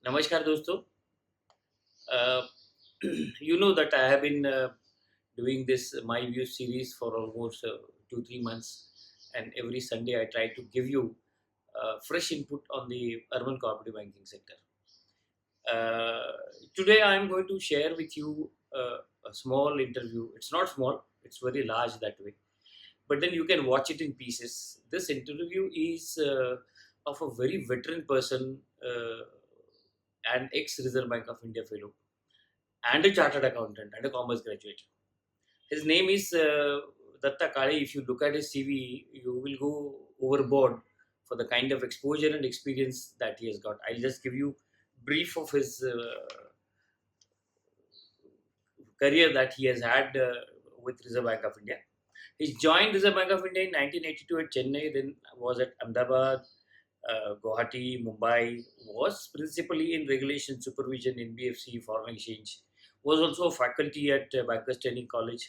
नमस्कार दोस्तों। uh, you know that I have been doing this My View series for almost 2-3 months, and every Sunday I try to give you fresh input on the urban cooperative banking sector. Uh, Today I am going to share with you a small interview. It's not small; it's very large that way. But then you can watch it in pieces. This interview is of a very veteran person, an ex-Reserve Bank of India fellow, and a chartered accountant and a commerce graduate. His name is Datta Kale. If you look at his CV, you will go overboard for the kind of exposure and experience that he has got. I'll just give you brief of his career that he has had with Reserve Bank of India. He joined Reserve Bank of India in 1982 at Chennai, then was at Ahmedabad, Guwahati, Mumbai, was principally in regulation supervision, NBFC, foreign exchange, was also a faculty at Bankers Training College,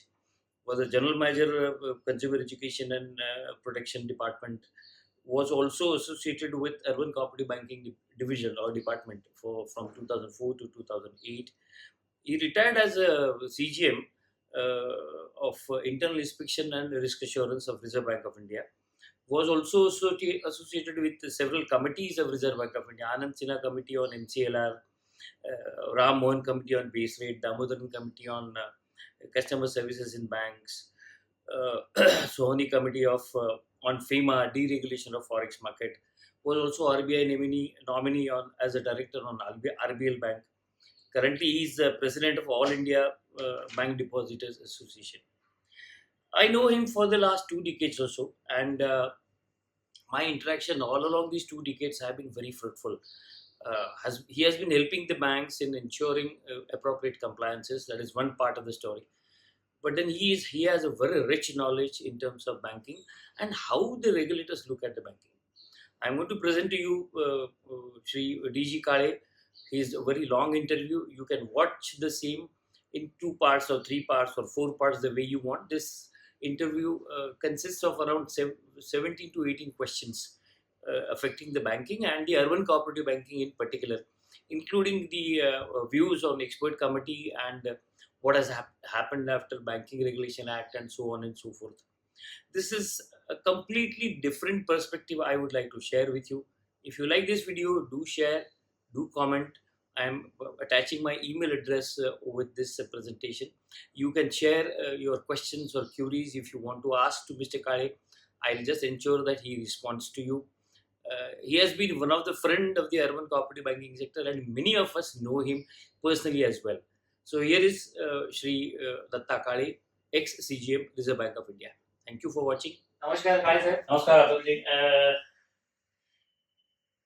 was a general manager of consumer education and protection department, was also associated with urban cooperative banking division or department for from 2004 to 2008. He retired as a CGM of internal inspection and risk assurance of Reserve Bank of India, was also associated with several committees of Reserve Bank of India: Anand Sinha Committee on MCLR, Ram Mohan Committee on Base Rate, Damodaran Committee on Customer Services in Banks, Sohani Committee of on FEMA, deregulation of forex market. Was also RBI nominee on as a director on RBL Bank. Currently, he is the president of All India Bank Depositors Association. I know him for the last 2 decades or so, and my interaction all along these 2 decades have been very fruitful. He has been helping the banks in ensuring appropriate compliances. That is one part of the story. But then he has a very rich knowledge in terms of banking and how the regulators look at the banking. I'm going to present to you Sri DG Kale. He's a very long interview. You can watch the same in 2 parts or 3 parts or 4 parts the way you want. This interview consists of around 17 to 18 questions affecting the banking and the urban cooperative banking in particular, including the views on expert committee and what has happened after Banking Regulation Act and so on and so forth. This is a completely different perspective I would like to share with you. If you like this video, do share, do comment. I am attaching my email address with this presentation. You can share your questions or queries if you want to ask to Mr. Kale. I'll just ensure that he responds to you. He has been one of the friend of the urban cooperative banking sector, and many of us know him personally as well. So here is Shri Datta Kale, ex-CGM, Reserve Bank of India. Thank you for watching. Namaskar, Kale sir. Namaskar, Atulji.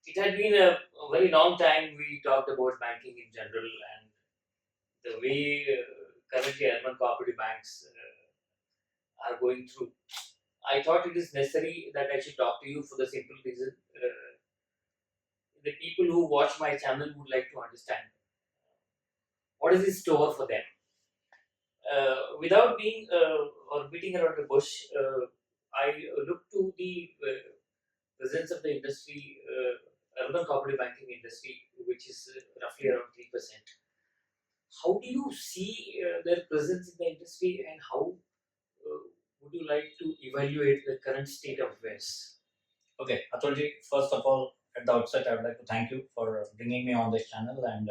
It had been a very long time we talked about banking in general and the way currently urban cooperative banks are going through. I thought it is necessary that I should talk to you for the simple reason the people who watch my channel would like to understand what is in store for them. Without being or beating around the bush, I look to the presence of the industry, urban cooperative banking industry, which is roughly around 3%. How do you see their presence in the industry, and how would you like to evaluate the current state of affairs? Okay, Atulji, first of all, at the outset, I would like to thank you for bringing me on this channel and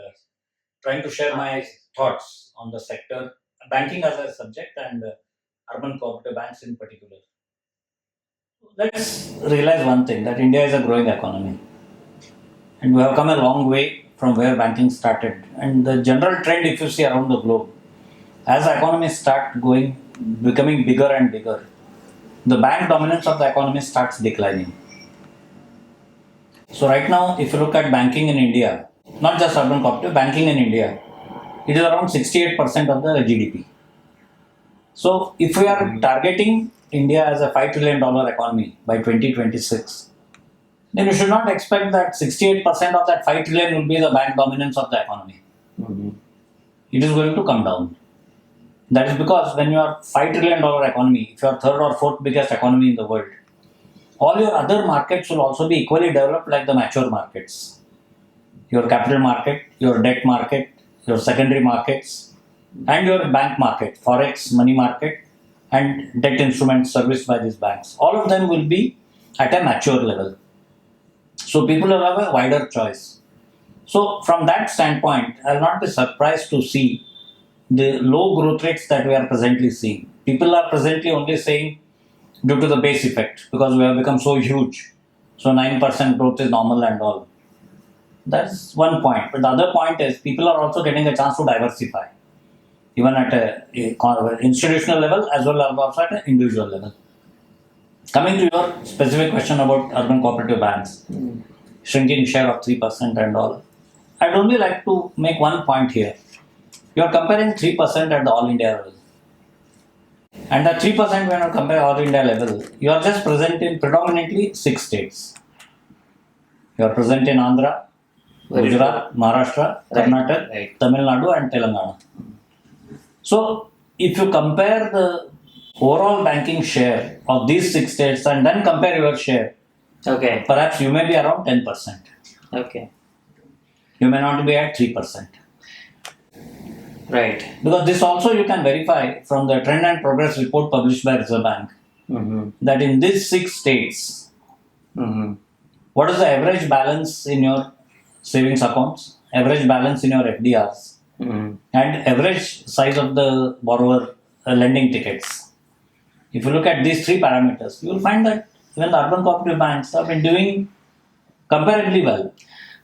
trying to share my thoughts on the sector, banking as a subject and urban cooperative banks in particular. Let's realize one thing, that India is a growing economy and we have come a long way from where banking started. And the general trend, if you see around the globe, as economies start becoming bigger and bigger, the bank dominance of the economy starts declining. So right now, if you look at banking in India, not just urban cooperative, banking in India, it is around 68% of the GDP. So if we are targeting India as a $5 trillion economy by 2026, then you should not expect that 68% of that 5 trillion will be the bank dominance of the economy. It is going to come down. That is because when you are $5 trillion economy, if you are third or fourth biggest economy in the world, all your other markets will also be equally developed like the mature markets. your capital market, your debt market, your secondary markets, and your bank market, forex, money market, and debt instruments serviced by these banks. All of them will be at a mature level. So people will have a wider choice. So from that standpoint, I will not be surprised to see the low growth rates that we are presently seeing. People are presently only saying due to the base effect because we have become so huge. So 9% growth is normal and all. That's one point. But the other point is people are also getting a chance to diversify, even at a institutional level as well as also at an individual level. Coming to your specific question about urban cooperative banks, shrinking share of 3% and all, I'd only like to make one point here. You are comparing 3% at the all India level. And that 3% when you compare all India level, you are just present in predominantly 6 states. You are present in Andhra, Gujarat, Maharashtra, Karnataka, Tamil Nadu and Telangana. So, if you compare the overall banking share of these 6 states and then compare your share, Okay. perhaps you may be around 10%. Okay. You may not be at 3%. Right. Because this also you can verify from the trend and progress report published by Reserve Bank that in these 6 states, what is the average balance in your savings accounts, average balance in your FDRs, and average size of the borrower lending tickets. If you look at these 3 parameters, you will find that even the urban cooperative banks have been doing comparably well.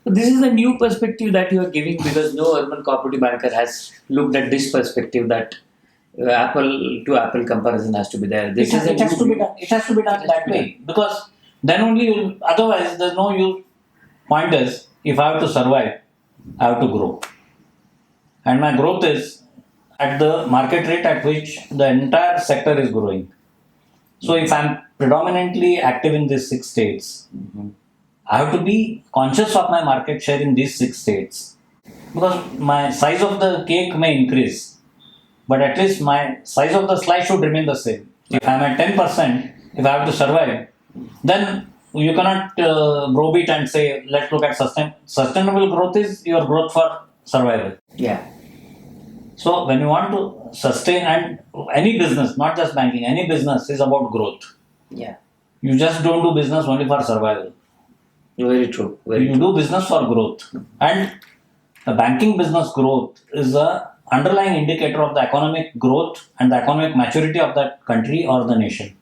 So this is a new perspective that you are giving because no urban cooperative banker has looked at this perspective that apple to apple comparison has to be there. This It has to be done. It has to be done that way because then only you. Otherwise, there's no use. Point is, if I have to survive, I have to grow, and my growth is at the market rate at which the entire sector is growing. So, if I'm predominantly active in these 6 states, I have to be conscious of my market share in these 6 states because my size of the cake may increase, but at least my size of the slice should remain the same. If I'm at 10%, if I have to survive, then you cannot browbeat and say, let's look at sustainable growth is your growth for survival. Yeah. So when you want to sustain, and any business, not just banking, any business is about growth. Yeah. You just don't do business only for survival. Very true. Very You true. do business for growth. And the banking business growth is a underlying indicator of the economic growth and the economic maturity of that country or the nation.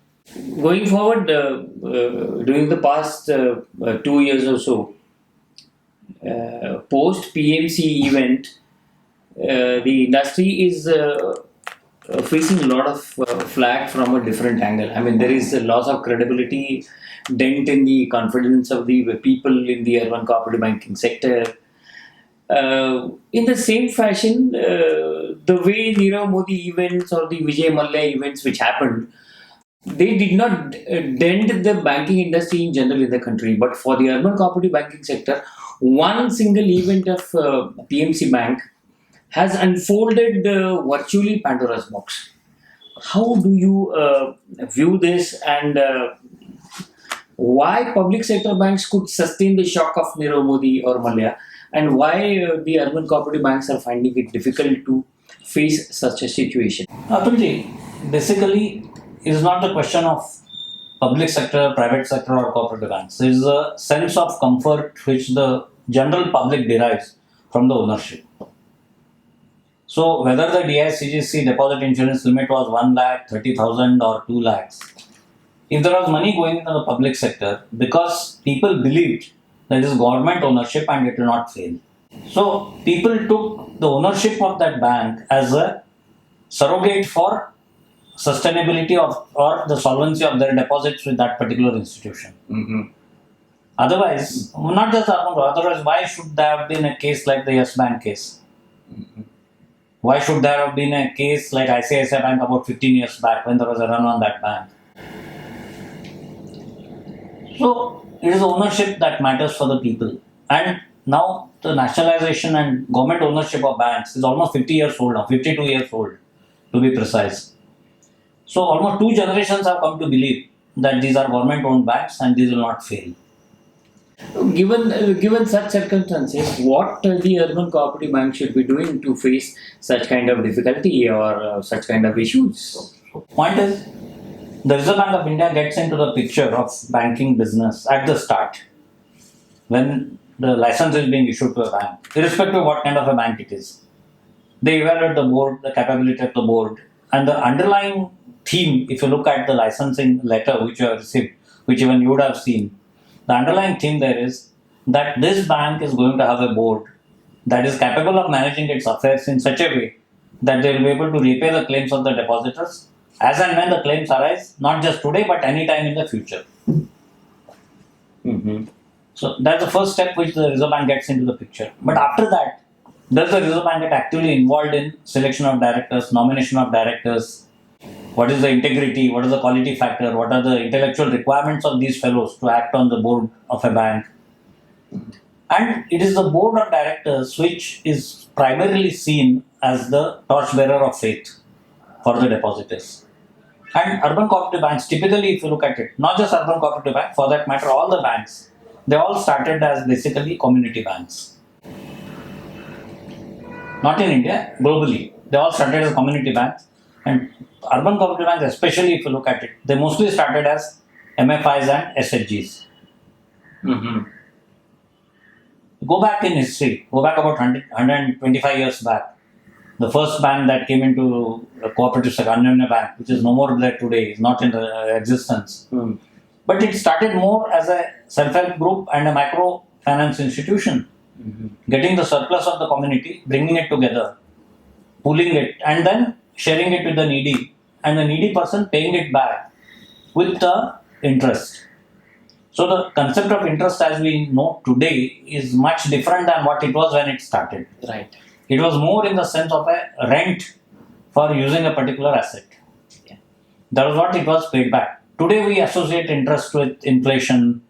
Going forward, during the past 2 years or so, post PMC event, the industry is facing a lot of flack from a different angle. I mean, there is a loss of credibility, dent in the confidence of the people in the urban cooperative banking sector. In the same fashion, the way Nirav Modi events or the Vijay Mallya events which happened, they did not dent the banking industry in general in the country. But for the urban cooperative banking sector, one single event of PMC Bank has unfolded virtually Pandora's box. How do you view this, and why public sector banks could sustain the shock of Nirav Modi or Mallya, and why the urban cooperative banks are finding it difficult to face such a situation? Atulji, basically, it is not the question of public sector, private sector, or cooperative banks. It is a sense of comfort which the general public derives from the ownership. So, whether the DICGC deposit insurance limit was 1 lakh, 30,000, or 2 lakhs, if there was money going into the public sector, because people believed that it is government ownership and it will not fail. So, people took the ownership of that bank as a surrogate for sustainability of or the solvency of their deposits with that particular institution. Otherwise, not just otherwise, why should there have been a case like the Yes Bank case? Why should there have been a case like ICICI Bank about 15 years back when there was a run on that bank? So, it is ownership that matters for the people. And now the nationalization and government ownership of banks is almost 50 years old now, 52 years old to be precise. So, almost 2 generations have come to believe that these are government owned banks and these will not fail. Given such circumstances, what the urban cooperative bank should be doing to face such kind of difficulty or such kind of issues? Point is, the Reserve Bank of India gets into the picture of banking business at the start when the license is being issued to a bank, irrespective of what kind of a bank it is. They evaluate the board, the capability of the board, and the underlying theme. If you look at the licensing letter which you have received, which even you would have seen, the underlying theme there is that this bank is going to have a board that is capable of managing its affairs in such a way that they will be able to repay the claims of the depositors as and when the claims arise, not just today but any time in the future. Mm-hmm. So that's the first step which the Reserve Bank gets into the picture. But after that, does the Reserve Bank get actively involved in selection of directors, nomination of directors? What is the integrity? What is the quality factor? What are the intellectual requirements of these fellows to act on the board of a bank? And it is the board of directors which is primarily seen as the torchbearer of faith for the depositors. And urban cooperative banks, typically, if you look at it, not just urban cooperative bank, for that matter, all the banks, they all started as basically community banks. Not in India, globally. They all started as community banks. And urban cooperative banks, especially if you look at it, they mostly started as MFIs and SHGs. Mm-hmm. Go back in history, go back about 125 years back. The first bank that came into a cooperative sector, Anyanya Bank, which is no more there today, is not in existence. Mm. But it started more as a self-help group and a microfinance institution, getting the surplus of the community, bringing it together, pooling it, and then sharing it with the needy, and the needy person paying it back with the interest. So the concept of interest as we know today is much different than what it was when it started. Right. It was more in the sense of a rent for using a particular asset. Yeah. That was what it was paid back. Today we associate interest with inflation,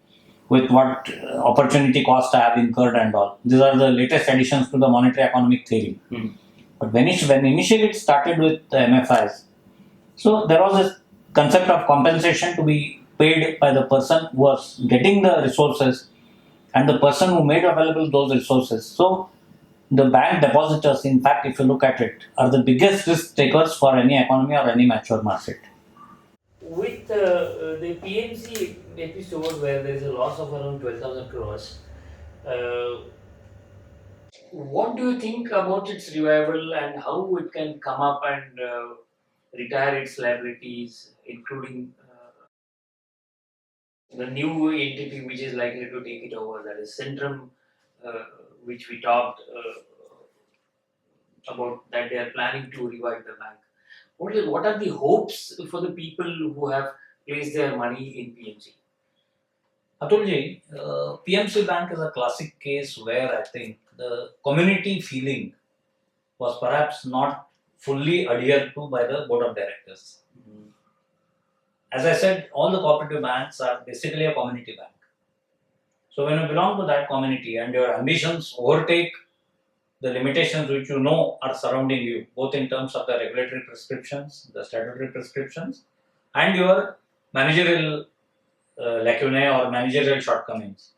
with what opportunity cost I have incurred and all. These are the latest additions to the monetary economic theory. Mm. But when initially it started with the MFIs, so there was this concept of compensation to be paid by the person who was getting the resources and the person who made available those resources. So the bank depositors, in fact, if you look at it, are the biggest risk takers for any economy or any mature market. With the PNC episode where there is a loss of around 12,000 crores, uh, what do you think about its revival and how it can come up and retire its liabilities, including the new entity which is likely to take it over, that is Centrum, uh, which we talked about that they are planning to revive the bank. What are the hopes for the people who have placed their money in PNC? Atulji, PMC Bank is a classic case where I think the community feeling was perhaps not fully adhered to by the board of directors. As I said, all the cooperative banks are basically a community bank. So when you belong to that community and your ambitions overtake the limitations which you know are surrounding you, both in terms of the regulatory prescriptions, the statutory prescriptions, and your managerial lacunae or managerial shortcomings,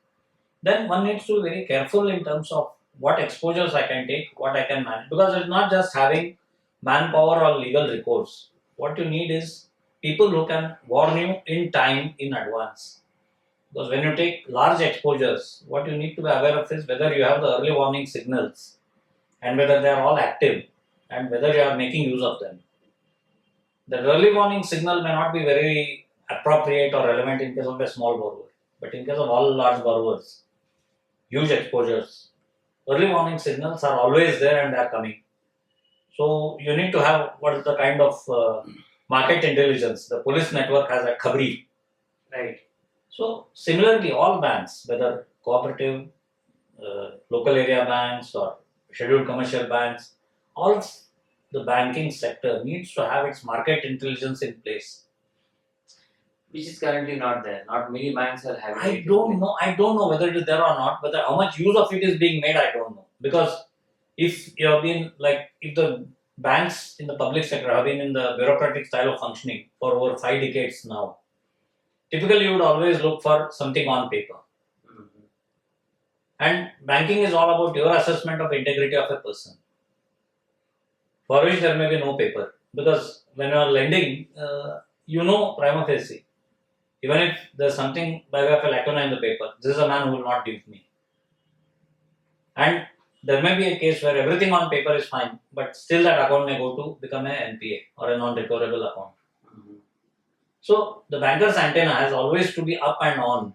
then one needs to be very careful in terms of what exposures I can take, what I can manage. Because it's not just having manpower or legal recourse. What you need is people who can warn you in time in advance. Because when you take large exposures, what you need to be aware of is whether you have the early warning signals and whether they are all active and whether you are making use of them. The early warning signal may not be very appropriate or relevant in case of a small borrower, but in case of all large borrowers, huge exposures, early warning signals are always there and they are coming. So you need to have what is the kind of market intelligence. The police network has a khabri. Right. So similarly, all banks, whether cooperative, local area banks or scheduled commercial banks, all of the banking sector needs to have its market intelligence in place. Which is currently not there. Not many banks are having I it. don't know. I don't know whether it is there or not. Whether how much use of it is being made, I don't know. Because if you have been like, if the banks in the public sector have been in the bureaucratic style of functioning for over 5 decades now, typically you would always look for something on paper. Mhm. And banking is all about your assessment of integrity of a person, for which there may be no paper. Because when you are lending, prima facie, even if there's something by way of a lacuna in the paper, this is a man who will not give me. And there may be a case where everything on paper is fine, but still that account may go to become a NPA or a non-recoverable account. So the banker's antenna has always to be up and on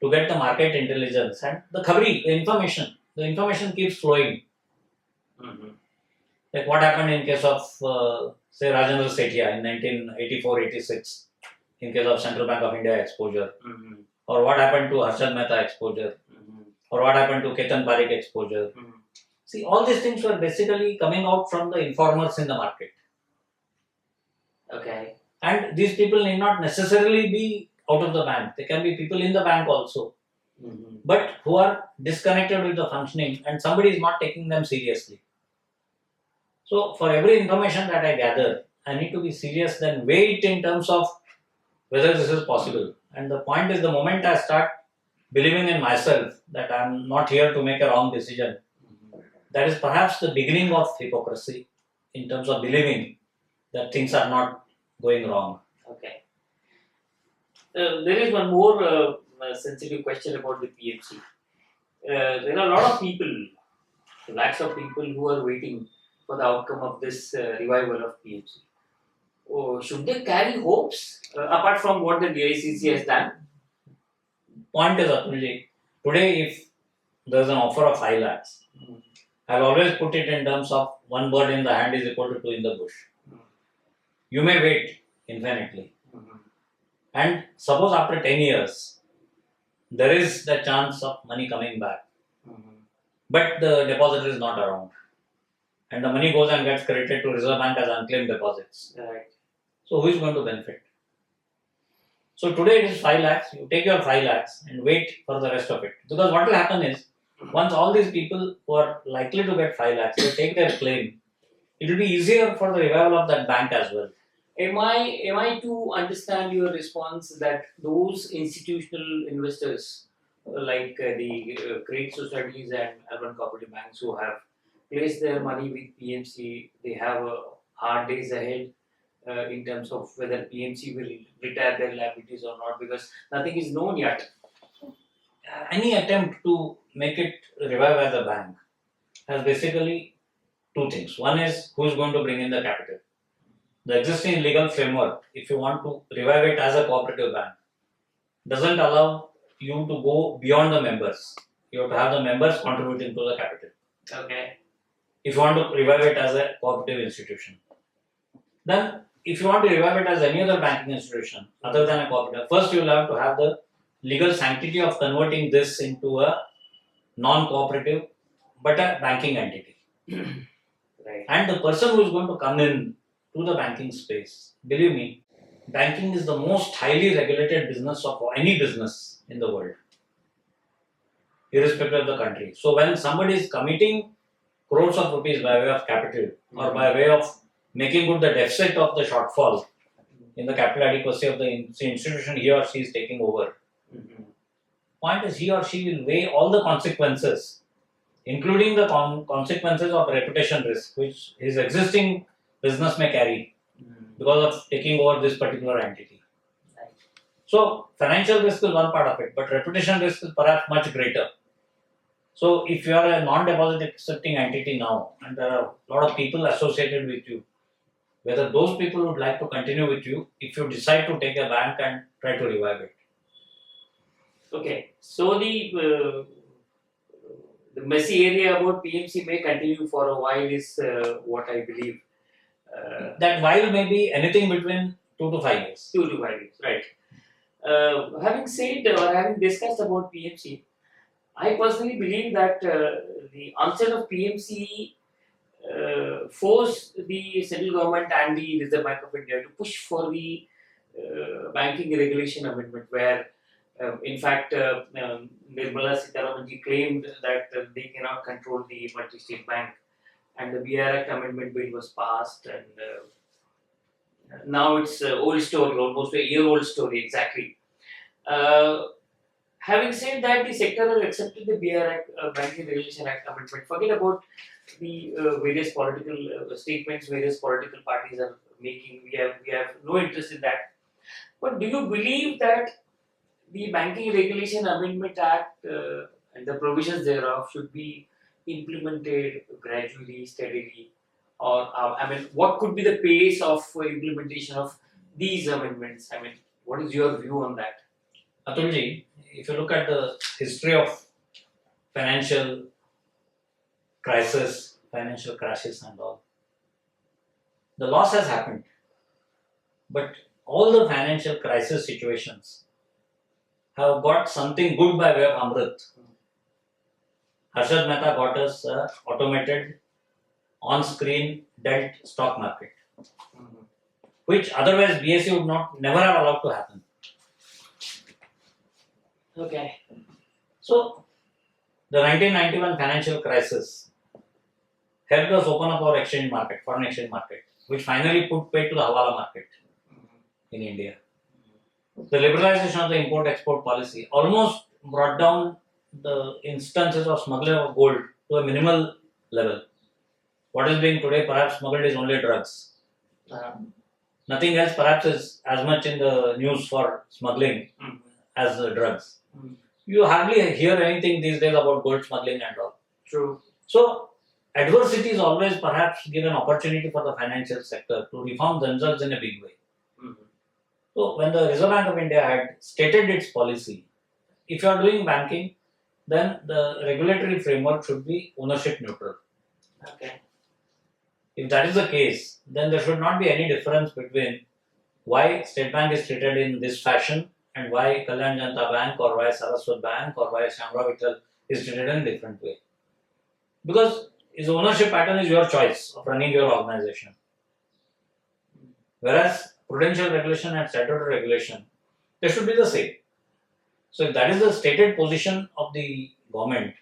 to get the market intelligence and the khabri, the information. The information keeps flowing. Like what happened in case of, say, Rajendra Sethia in 1984-86, in case of Central Bank of India exposure, or what happened to Harshad Mehta exposure, or what happened to Ketan Parikh exposure. See, all these things were basically coming out from the informers in the market. Okay. And these people need not necessarily be out of the bank. They can be people in the bank also, but who are disconnected with the functioning and somebody is not taking them seriously. So for every information that I gather, I need to be serious, then weigh it in terms of whether this is possible. And the point is, the moment I start believing in myself that I'm not here to make a wrong decision, that is perhaps the beginning of hypocrisy in terms of believing that things are not going wrong. Okay. There is one more sensitive question about the PMC. There are a lot of people, lakhs of people who are waiting for the outcome of this revival of PMC. Oh, should they carry hopes apart from what the DICC has done? Point is, Atulji, today if there's an offer of 5 lakhs, I'll always put it in terms of one bird in the hand is equal to 2 in the bush. You may wait infinitely. And suppose after 10 years, there is the chance of money coming back, but the depositor is not around. And the money goes and gets credited to Reserve Bank as unclaimed deposits. Right. So who is going to benefit? So today it is 5 lakhs, you take your 5 lakhs and wait for the rest of it. Because what will happen is, once all these people who are likely to get 5 lakhs, they take their claim, it will be easier for the revival of that bank as well. Am I to understand your response that those institutional investors like the credit societies and urban cooperative banks who have placed their money with PMC, they have hard days ahead in terms of whether PMC will retire their liabilities or not, because nothing is known yet. Any attempt to make it revive as a bank has basically 2 things. One is who is going to bring in the capital. The existing legal framework, if you want to revive it as a cooperative bank, doesn't allow you to go beyond the members. You have to have the members contributing to the capital. Okay. If you want to revive it as a cooperative institution. Then, if you want to revive it as any other banking institution other than a cooperative, first you will have to have the legal sanctity of converting this into a non-cooperative but a banking entity. Right. And the person who is going to come in to the banking space, believe me, banking is the most highly regulated business of any business in the world, irrespective of the country. So when somebody is committing crores of rupees by way of capital or by way of making good the deficit of the shortfall in the capital adequacy of the institution he or she is taking over, point is he or she will weigh all the consequences, including the consequences of reputation risk, which his existing business may carry because of taking over this particular entity. Right. So financial risk is one part of it, but reputation risk is perhaps much greater. So if you are a non-deposit accepting entity now, and there are a lot of people associated with you, whether those people would like to continue with you if you decide to take a bank and try to revive it. Okay. So the messy area about PMC may continue for a while is what I believe. That while may be anything between 2 to 5 years. 2 to 5 years, right. Having said or having discussed about PMC, I personally believe that the onset of PMC forced the central government and the Reserve Bank of India to push for the banking regulation amendment, where in fact Nirmala Sitharaman ji claimed that they cannot control the multi-state bank, and the BR Act amendment bill was passed, and now it's old story, almost a year-old story exactly. Having said that, the sector has accepted the BR Act, Banking Regulation Act amendment. Forget about the various political statements various political parties are making. We have no interest in that. But do you believe that the Banking Regulation Amendment Act and the provisions thereof should be implemented gradually, steadily, or I mean, what could be the pace of implementation of these amendments? I mean, what is your view on that? Atulji, if you look at the history of financial crisis, financial crashes and all, the loss has happened. But all the financial crisis situations have got something good by way of Amrit. Harshad Mehta got us automated on-screen dealt stock market, which otherwise BSE would never have allowed to happen. Okay. So the 1991 financial crisis helped us open up our exchange market, foreign exchange market, which finally put paid to the Hawala market in India. The liberalization of the import-export policy almost brought down the instances of smuggling of gold to a minimal level. What is being today perhaps smuggled is only drugs. Nothing else perhaps is as much in the news for smuggling as the drugs. You hardly hear anything these days about gold smuggling and all. True. So adversities always perhaps give an opportunity for the financial sector to reform themselves in a big way. So when the Reserve Bank of India had stated its policy, if you are doing banking, then the regulatory framework should be ownership neutral. Okay. If that is the case, then there should not be any difference between why State Bank is treated in this fashion and why Kalyan Janata Bank or why Saraswat Bank or why Shamrao Vittal is treated in a different way. Because his ownership pattern is your choice of running your organization. Whereas prudential regulation and statutory regulation, they should be the same. So if that is the stated position of the government,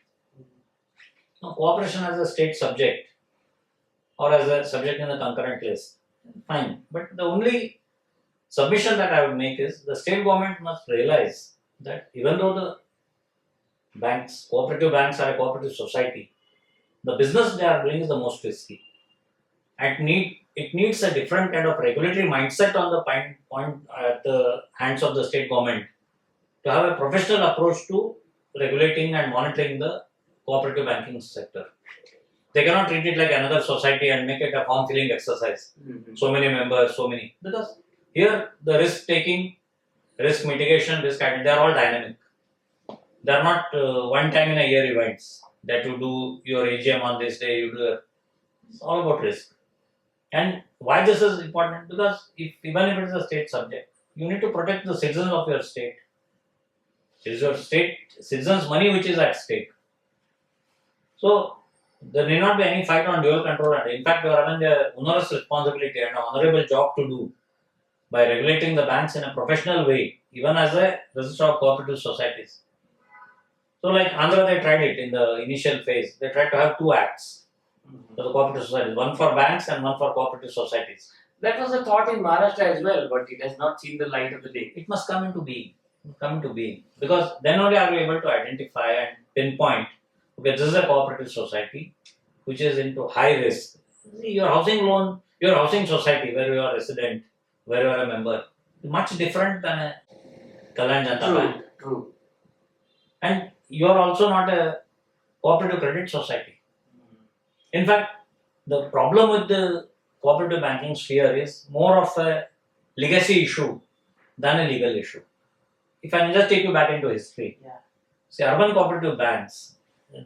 cooperation as a state subject or as a subject in the concurrent list, fine. But the only submission that I would make is the state government must realize that even though the banks, cooperative banks are a cooperative society, the business they are doing is the most risky. And it needs a different kind of regulatory mindset on the point at the hands of the state government to have a professional approach to regulating and monitoring the cooperative banking sector. They cannot treat it like another society and make it a form filling exercise. So many members, so many. Because here the risk taking, risk mitigation, risk identity, they are all dynamic. They are not one time in a year events that you do your AGM on this day, it's all about risk. And why this is important? Because even if it is a state subject, you need to protect the citizens of your state. It is your state citizens' money which is at stake. So there may not be any fight on dual control. And in fact, you are having the onerous responsibility and an honorable job to do by regulating the banks in a professional way, even as a register of cooperative societies. So like Andhra, they tried it in the initial phase. They tried to have two acts for the cooperative societies, one for banks and one for cooperative societies. That was a thought in Maharashtra as well, but it has not seen the light of the day. It must come into being. Because then only are we able to identify and pinpoint, okay, this is a cooperative society which is into high risk. See, your housing society where you are a resident, where you are a member, is much different than a Kalyan Janata Bank. True. And you are also not a cooperative credit society. In fact, the problem with the cooperative banking sphere is more of a legacy issue than a legal issue. If I can just take you back into history, see, urban cooperative banks,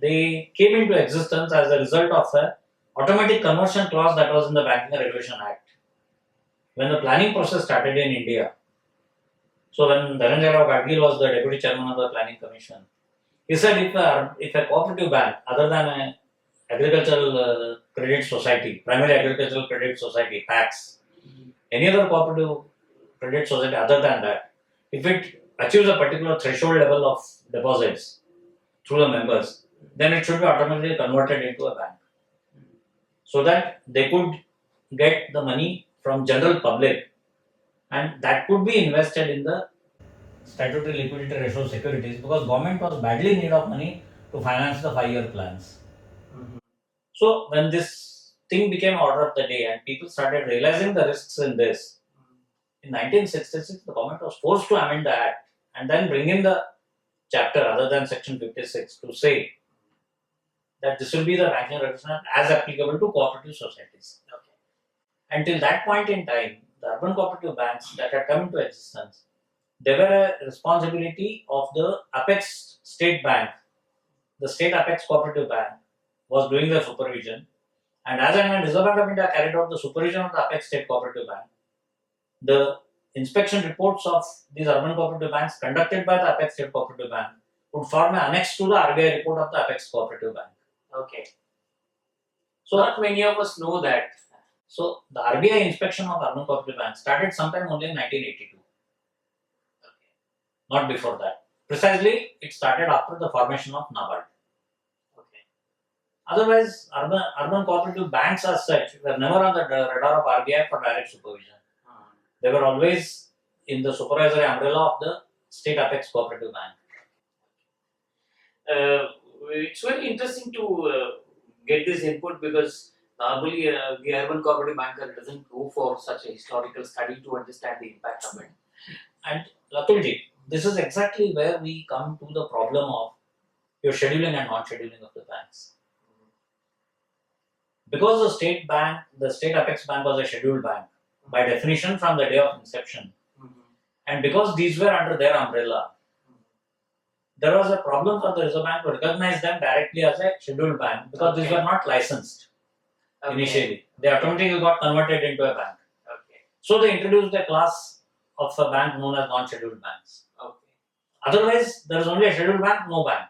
they came into existence as a result of a automatic conversion clause that was in the Banking Regulation Act. When the planning process started in India, so when Dhananjay Rao Gadgil was the deputy chairman of the Planning Commission, he said if a cooperative bank other than a agricultural credit society, primary agricultural credit society, PACS, any other cooperative credit society other than that, if it achieves a particular threshold level of deposits through the members, then it should be automatically converted into a bank. So that they could get the money from general public and that could be invested in the statutory liquidity ratio securities because government was badly in need of money to finance the 5-year plans. So when this thing became order of the day and people started realizing the risks in this, in 1966 the government was forced to amend the act and then bring in the chapter other than section 56 to say that this will be the banking regulation as applicable to cooperative societies. Until that point in time, the urban cooperative banks that had come into existence, they were a responsibility of the Apex State Bank. The State Apex Cooperative Bank was doing the supervision, and as and when Reserve Bank of India carried out the supervision of the Apex State Cooperative Bank, the inspection reports of these urban cooperative banks conducted by the Apex State Cooperative Bank would form an annex to the RBI report of the Apex Cooperative Bank. Okay. So, Not many of us know that. so the RBI inspection of urban cooperative banks started sometime only in 1982. Not before that. Precisely, it started after the formation of NABARD. Okay. Otherwise, urban cooperative banks as such were never on the radar of RBI for direct supervision. They were always in the supervisory umbrella of the State Apex Cooperative Bank. It's very interesting to get this input because normally the urban cooperative banker doesn't go for such a historical study to understand the impact of it. And Latulji, this is exactly where we come to the problem of your scheduling and non-scheduling of the banks. Because the State Apex Bank was a scheduled bank by definition from the day of inception, and because these were under their umbrella, there was a problem for the Reserve Bank to recognize them directly as a scheduled bank because these were not licensed initially. They automatically got converted into a bank. Okay. So they introduced a class of a bank known as non-scheduled banks. Okay. Otherwise, there is only a scheduled bank, no bank.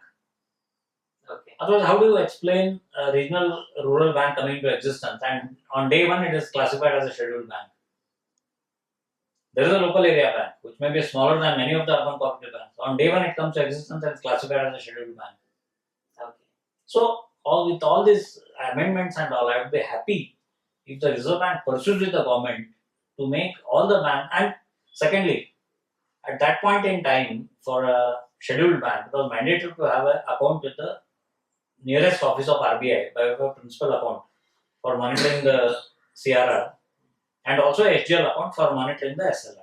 Okay. Otherwise, how do you explain a regional rural bank coming into existence and on day one it is classified as a scheduled bank? There is a local area bank which may be smaller than many of the urban cooperative banks. On day one it comes to existence and is classified as a scheduled bank. Okay. So, with all these amendments and all, I would be happy if the Reserve Bank pursues with the government to make all the bank. And secondly, at that point in time, for a scheduled bank, it was mandatory to have an account with the nearest office of RBI by a principal account for monitoring the CRR and also a SGL account for monitoring the SLR.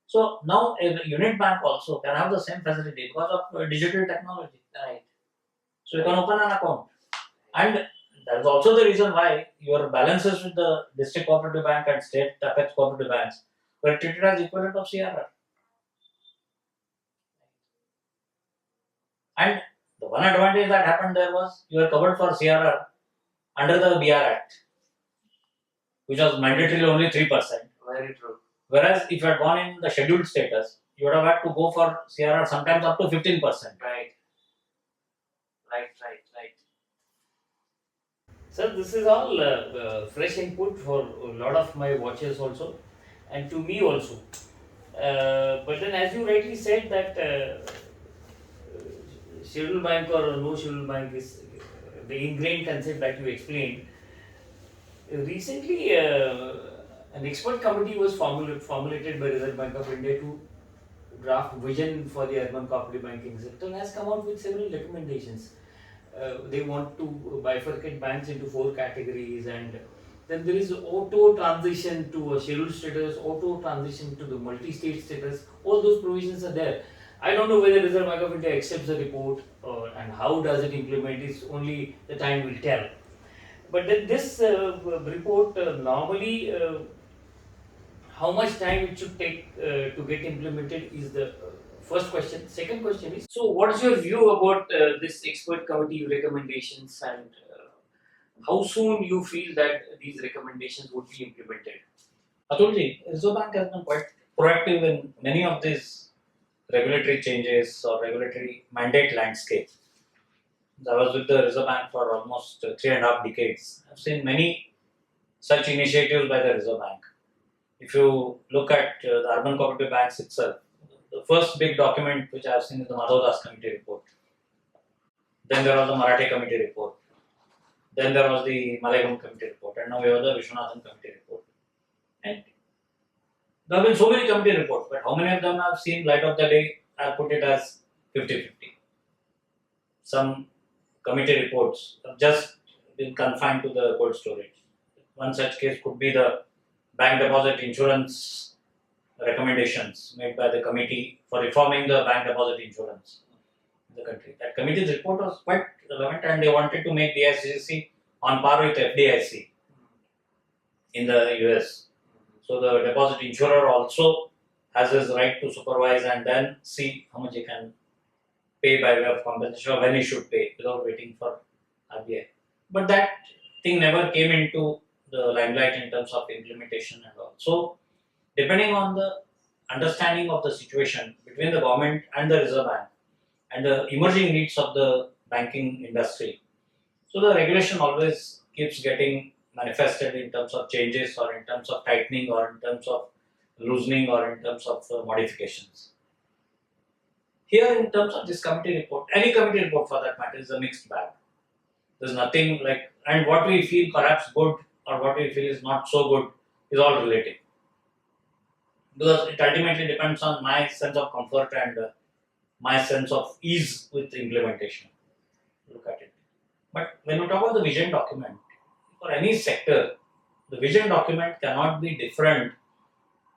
So now a unit bank also can have the same facility because of digital technology. Right. So you can open an account. And that is also the reason why your balances with the district cooperative bank and state Apex cooperative banks were treated as equivalent of CRR. And the one advantage that happened there was you were covered for CRR under the BR Act, which was mandatorily only 3%. Very true. Whereas if you had gone in the scheduled status, you would have had to go for CRR sometimes up to 15%. Right. So this is all fresh input for a lot of my watchers also, and to me also. But then, as you rightly said, that scheduled bank or no scheduled bank is the ingrained concept that you explained. Recently, an expert committee was formulated by Reserve Bank of India to draft vision for the urban cooperative banking sector and has come out with several recommendations. They want to bifurcate banks into 4 categories, and then there is auto transition to a scheduled status, auto transition to the multi-state status. All those provisions are there. I don't know whether Reserve Bank of India accepts the report and how does it implement. It's only the time will tell. But then this report normally how much time it should take to get implemented is the first question. Second question is, so what's your view about this expert committee recommendations and how soon you feel that these recommendations would be implemented? Atulji, Reserve Bank has been quite proactive in many of these regulatory changes or regulatory mandate landscape. I was with the Reserve Bank for almost 3.5 decades. I've seen many such initiatives by the Reserve Bank. If you look at the urban cooperative banks itself, the first big document which I've seen is the Madhavdas Committee report. Then there was the Marathi Committee report. Then there was the Malayagam Committee report. And now we have the Vishwanathan Committee report. And There have been so many committee reports, but how many of them have seen light of the day? I'll put it as 50-50. Some committee reports have just been confined to the cold storage. One such case could be the bank deposit insurance recommendations made by the committee for reforming the bank deposit insurance in the country. That committee's report was quite relevant, and they wanted to make the DICC on par with FDIC in the US. So the deposit insurer also has his right to supervise and then see how much he can pay by way of compensation or when he should pay without waiting for RBI. But that thing never came into the limelight in terms of implementation and all. So depending on the understanding of the situation between the government and the Reserve Bank and the emerging needs of the banking industry, so the regulation always keeps getting manifested in terms of changes or in terms of tightening or in terms of loosening or in terms of modifications. Here, in terms of this committee report, any committee report for that matter is a mixed bag. There's nothing like, and what we feel perhaps good or what we feel is not so good is all relative. Because it ultimately depends on my sense of comfort and my sense of ease with the implementation. Look at it. But when we talk about the vision document, for any sector, the vision document cannot be different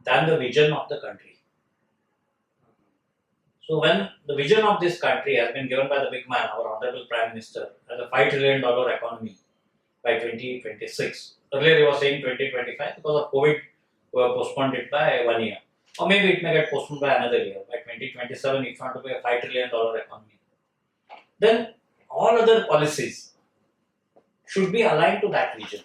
than the vision of the country. So when the vision of this country has been given by the big man, our Honorable Prime Minister, as a $5 trillion economy by 2026. Earlier he was saying 2025 because of COVID, we have postponed it by 1 year. Or maybe it may get postponed by another year. By 2027, if you want to be a $5 trillion economy. Then all other policies should be aligned to that vision.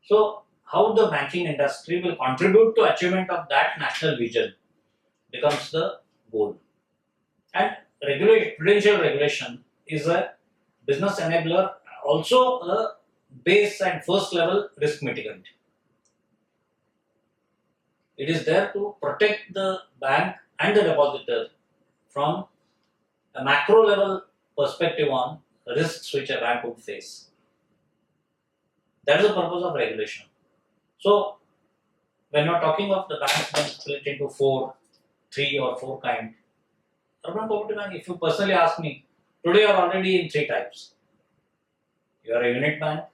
So how the banking industry will contribute to achievement of that national vision becomes the goal. And prudential regulation is a business enabler, also a base and first level risk mitigant. It is there to protect the bank and the depositor from a macro level perspective on risks which a bank would face. That is the purpose of regulation. So, when you are talking of the banks being split into 3 or 4 kinds, Urban Cooperative Bank, if you personally ask me, today you are already in 3 types. You are a unit bank,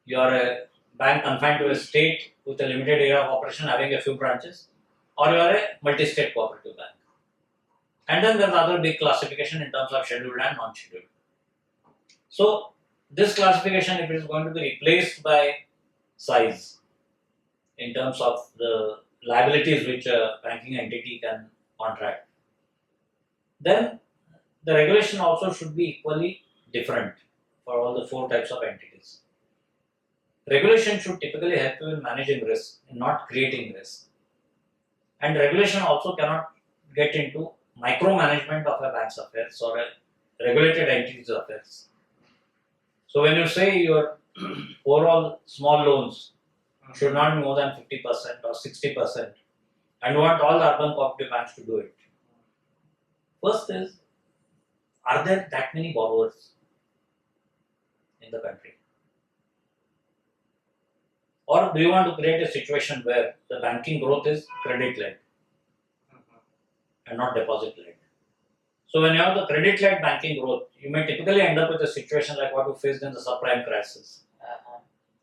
you are a bank confined to a state with a limited area of operation having a few branches, or you are a multi-state cooperative bank. And then there is other big classification in terms of scheduled and non-scheduled. So, this classification, if it is going to be replaced by size in terms of the liabilities which a banking entity can contract, then the regulation also should be equally different for all the 4 types of entities. Regulation should typically help you in managing risk and not creating risk. And regulation also cannot get into micromanagement of a bank's affairs or a regulated entity's affairs. So when you say your overall small loans should not be more than 50% or 60%, and you want all the urban cooperative banks to do it. First is, are there that many borrowers in the country? Or do you want to create a situation where the banking growth is credit-led and not deposit-led? So when you have the credit-led banking growth, you may typically end up with a situation like what we faced in the subprime crisis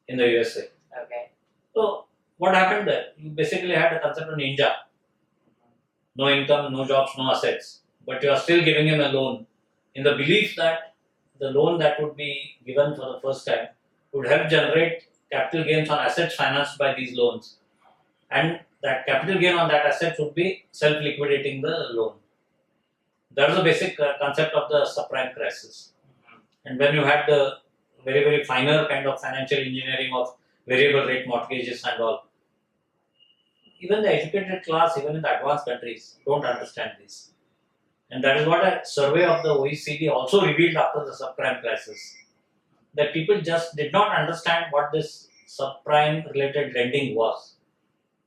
in the USA. Okay. So what happened there? You basically had a concept of ninja. No income, no jobs, no assets. But you are still giving him a loan in the belief that the loan that would be given for the first time would help generate capital gains on assets financed by these loans. And that capital gain on that asset would be self-liquidating the loan. That is the basic concept of the subprime crisis. And when you had the very, very finer kind of financial engineering of variable rate mortgages and all, even the educated class, even in the advanced countries, don't understand this. And that is what a survey of the OECD also revealed after the subprime crisis. That people just did not understand what this subprime related lending was.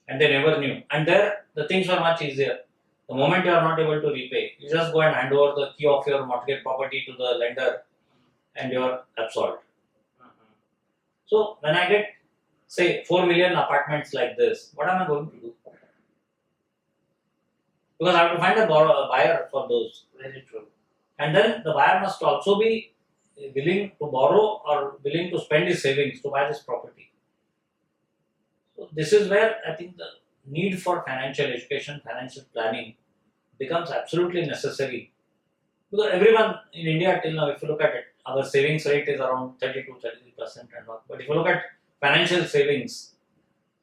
And they never knew. And there, the things were much easier. The moment you are not able to repay, you just go and hand over the key of your mortgage property to the lender and you are absolved. So when I get say 4 million apartments like this, what am I going to do? Because I have to find a buyer for those. Very true. And then the buyer must also be willing to borrow or willing to spend his savings to buy this property. So this is where I think the need for financial education, financial planning becomes absolutely necessary. Because everyone in India till now, if you look at it, our savings rate is around 30 to 33% and all. But if you look at financial savings,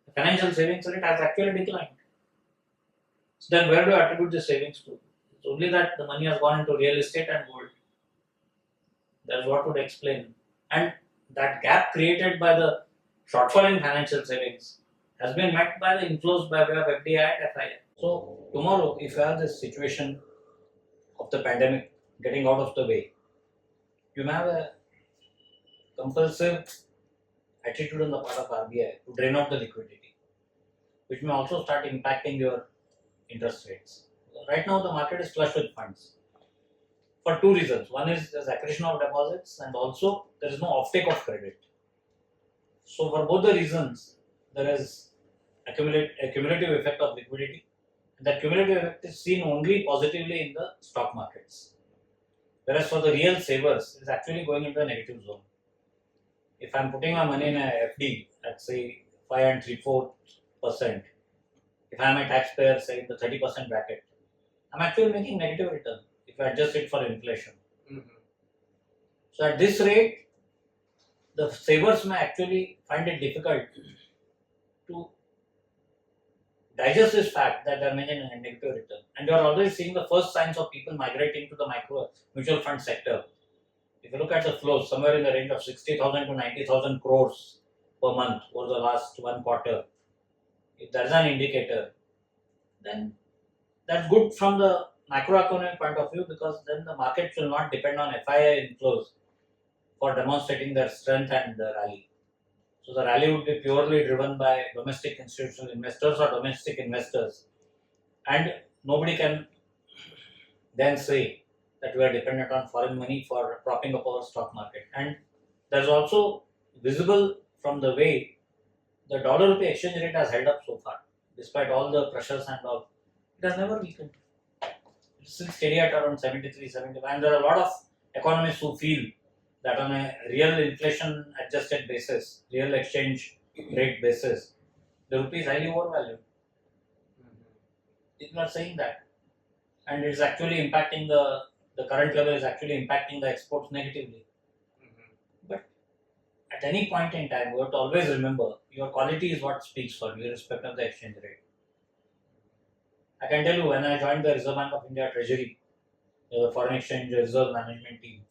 the financial savings rate has actually declined. So then where do you attribute the savings to? It's only that the money has gone into real estate and gold. That's what would explain. And that gap created by the shortfall in financial savings has been met by the inflows by way of FDI and FII. So tomorrow, if you have this situation of the pandemic getting out of the way, you may have a compulsive attitude on the part of RBI to drain out the liquidity, which may also start impacting your interest rates. Right now, the market is flush with funds for two reasons. One is there's accretion of deposits, and also there is no offtake of credit. So, for both the reasons, there is a cumulative effect of liquidity, and that cumulative effect is seen only positively in the stock markets. Whereas for the real savers, it is actually going into a negative zone. If I'm putting my money in a FD at say 5 and 3/4%, if I'm a taxpayer, say in the 30% bracket, I'm actually making negative return if I adjust it for inflation. So at this rate, the savers may actually find it difficult to digest this fact that they're making a negative return. And you're already seeing the first signs of people migrating to the micro mutual fund sector. If you look at the flows, somewhere in the range of 60,000 to 90,000 crores per month over the last one quarter, if there's an indicator, then that's good from the macroeconomic point of view, because then the market will not depend on FII inflows for demonstrating their strength and the rally. So the rally would be purely driven by domestic institutional investors or domestic investors, and nobody can then say that we are dependent on foreign money for propping up our stock market. And there's also visible from the way the dollar rupee exchange rate has held up so far, despite all the pressures and all. It has never weakened. It's still steady at around 73, 75. And there are a lot of economists who feel that on a real inflation adjusted basis, real exchange rate basis, the rupee is highly overvalued. People are saying that. And it's actually impacting the current level is actually impacting the exports negatively. But at any point in time, you have to always remember your quality is what speaks for you, irrespective of the exchange rate. I can tell you, when I joined the Reserve Bank of India Treasury, the foreign exchange reserve management team,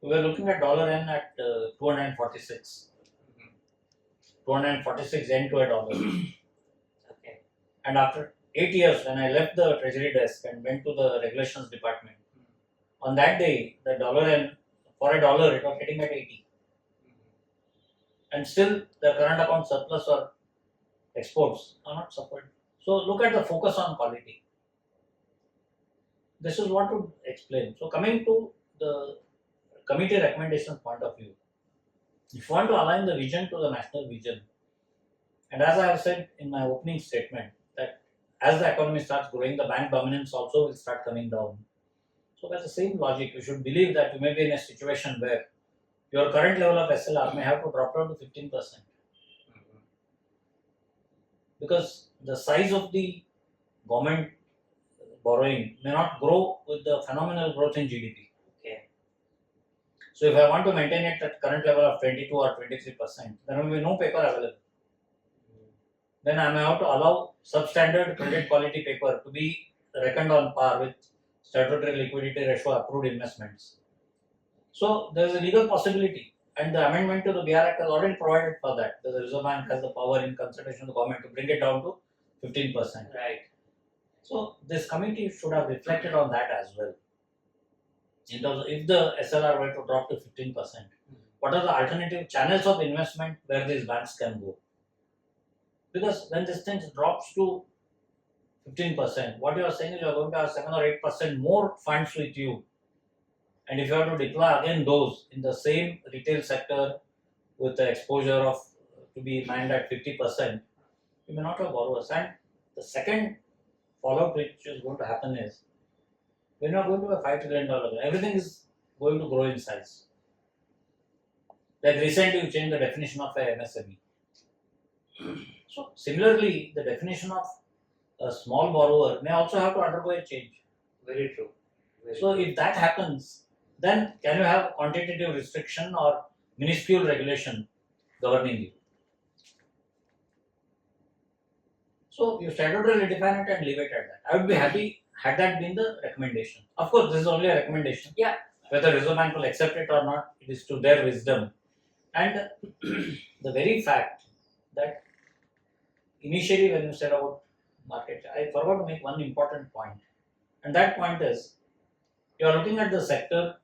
we were looking at dollar yen at 246. 246 yen to a dollar. Okay. And after 8 years, when I left the treasury desk and went to the regulations department, on that day, the dollar yen, for a dollar, it was getting at 80. And still, the current account surplus or exports are not suffered. So look at the focus on quality. This is what to explain. So coming to the committee recommendation point of view, if you want to align the vision to the national vision, and as I have said in my opening statement, that as the economy starts growing, the bank dominance also will start coming down. So by the same logic, you should believe that you may be in a situation where your current level of SLR may have to drop down to 15%. Because the size of the government borrowing may not grow with the phenomenal growth in GDP. Okay. So if I want to maintain it at current level of 22 or 23%, there will be no paper available. Then I may have to allow substandard credit quality paper to be reckoned on par with statutory liquidity ratio approved investments. So there is a legal possibility, and the amendment to the BR Act has already provided for that. The Reserve Bank has the power, in consultation of the government, to bring it down to 15%. Right. So this committee should have reflected on that as well. In terms of if the SLR were to drop to 15%, what are the alternative channels of investment where these banks can go? Because when this thing drops to 15%, what you are saying is you are going to have 7 or 8% more funds with you. And if you have to deploy again those in the same retail sector with the exposure of to be manned at 50%, you may not have borrowers. And the second fallout which is going to happen is we're not going to have $5 trillion. Everything is going to grow in size. Like recently, you changed the definition of a MSME. So similarly, the definition of a small borrower may also have to undergo a change. Very true. So if that happens, then can you have quantitative restriction or minuscule regulation governing you? So you statutorily define it and leave it at that. I would be happy had that been the recommendation. Of course, this is only a recommendation. Yeah. Whether Reserve Bank will accept it or not, it is to their wisdom. And the very fact that initially when you said about market, I forgot to make one important point. And that point is, you are looking at the sector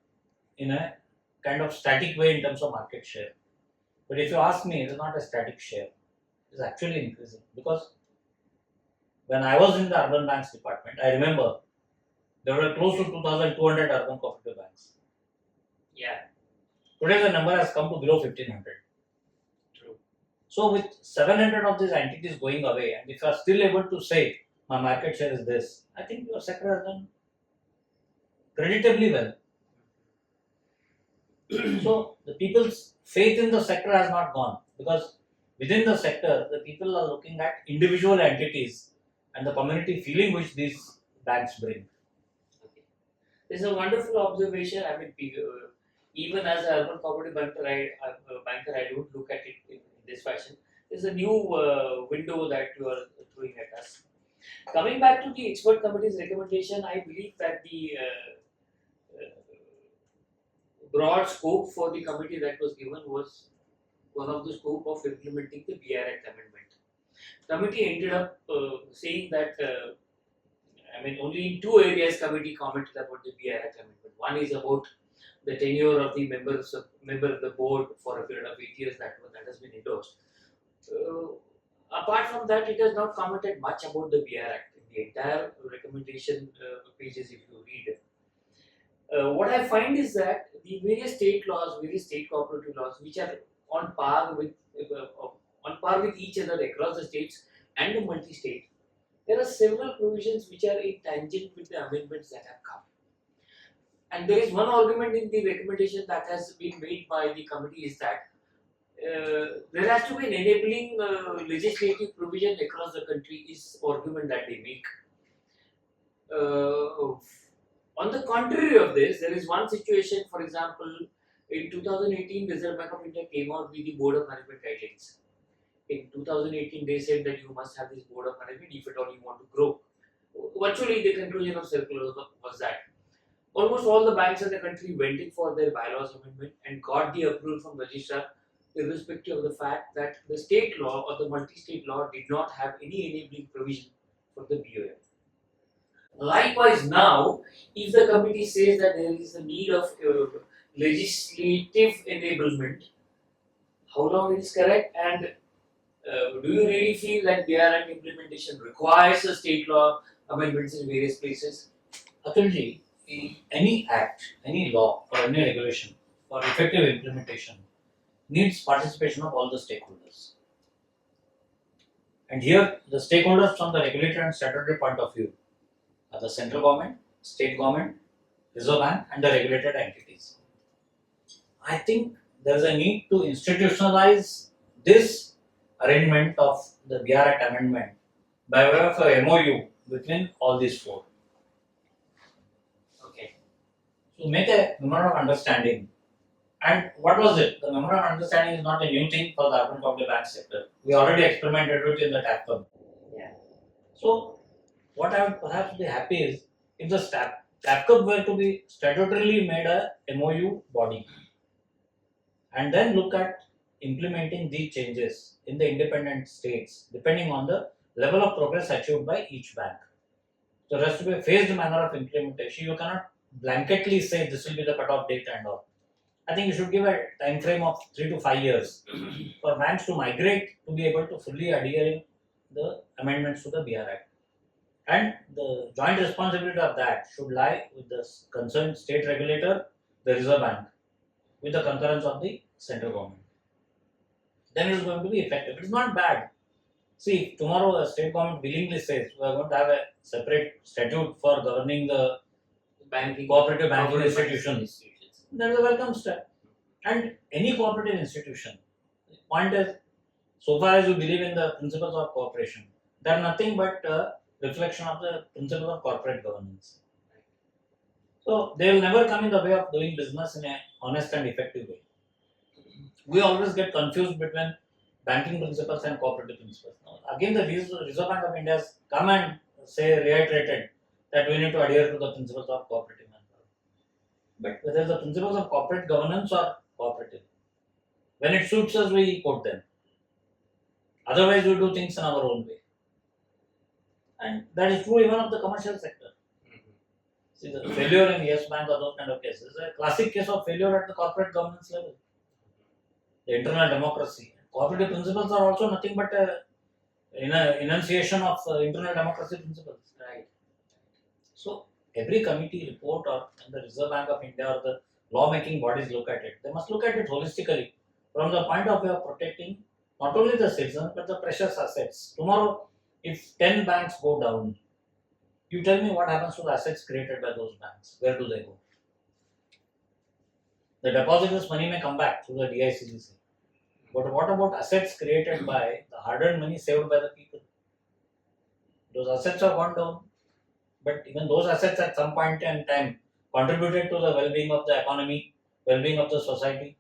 in a kind of static way in terms of market share. But if you ask me, it is not a static share. It is actually increasing. Because when I was in the urban banks department, I remember there were close to 2,200 urban cooperative banks. Yeah. Today the number has come to below 1,500. True. So with 700 of these entities going away, and if you are still able to say my market share is this, I think your sector has done creditably well. So the people's faith in the sector has not gone, because within the sector the people are looking at individual entities and the community feeling which these banks bring. Okay. This is a wonderful observation. I mean, even as an urban cooperative banker, I don't look at it in this fashion. There's a new window that you are throwing at us. Coming back to the expert committee's recommendation, I believe that the broad scope for the committee that was given was one of the scope of implementing the BR Act amendment. Committee ended up saying that only in two areas committee commented about the BR Act amendment. One is about the tenure of the member of the board for a period of 8 years that has been endorsed. Apart from that, it has not commented much about the BR Act in the entire recommendation pages if you read. What I find is that the various state laws, various state cooperative laws, which are on par with each other across the states and the multi-state, there are several provisions which are in tangent with the amendments that have come. And there is one argument in the recommendation that has been made by the committee is that there has to be an enabling legislative provision across the country is argument that they make. On the contrary of this, there is one situation, for example, in 2018, Reserve Bank of India came out with the Board of Management guidelines. In 2018, they said that you must have this Board of Management if at all you want to grow. Virtually, the conclusion of circular was that almost all the banks in the country went in for their bylaws amendment and got the approval from registrar, irrespective of the fact that the state law or the multi-state law did not have any enabling provision for the BOM. Likewise, now, if the committee says that there is a need of legislative enablement, how long it is correct, and do you really feel that BR Act implementation requires a state law amendments in various places? Atulji, any act, any law, or any regulation for effective implementation needs participation of all the stakeholders. And here, the stakeholders from the regulator and statutory point of view are the central government, state government, Reserve Bank, and the regulated entities. I think there is a need to institutionalize this arrangement of the BR Act amendment by way of a MOU between all these four. Okay. So make a memorandum of understanding. And what was it? The memorandum of understanding is not a new thing for the urban cooperative bank sector. We already experimented with it in the TAPCOM. Yeah. So what I would perhaps be happy is if the TAPCOM were to be statutorily made a MOU body and then look at implementing these changes in the independent states depending on the level of progress achieved by each bank. So there has to be a phased manner of implementation. You cannot blanketly say this will be the cutoff date and all. I think you should give a time frame of 3 to 5 years for banks to migrate to be able to fully adhere the amendments to the BR Act. And the joint responsibility of that should lie with the concerned state regulator, the Reserve Bank, with the concurrence of the central government. then it is going to be effective. It is not bad. See, if tomorrow a state government willingly says we are going to have a separate statute for governing the Banking, cooperative banking cooperative institutions, that is a welcome step. And any cooperative institution, the point is, so far as you believe in the principles of cooperation, they are nothing but a reflection of the principles of corporate governance. So they will never come in the way of doing business in a honest and effective way. We always get confused between banking principles and cooperative principles. Now, again, the Reserve Bank of India has come and reiterated that we need to adhere to the principles of cooperative management. But whether the principles of corporate governance or cooperative, when it suits us, we quote them. Otherwise, we do things in our own way. And that is true even of the commercial sector. See, the failure in Yes Bank or those kind of cases is a classic case of failure at the corporate governance level. The internal democracy. Cooperative principles are also nothing but a enunciation of internal democracy principles. Right. So, every committee report or the Reserve Bank of India or the law-making bodies look at it. They must look at it holistically from the point of view of protecting not only the citizens but the precious assets. Tomorrow, if 10 banks go down, you tell me what happens to the assets created by those banks. Where do they go? The depositors' money may come back through the DICGC. But what about assets created by the hard-earned money saved by the people? Those assets have gone down. But even those assets at some point in time contributed to the well-being of the economy, well-being of the society.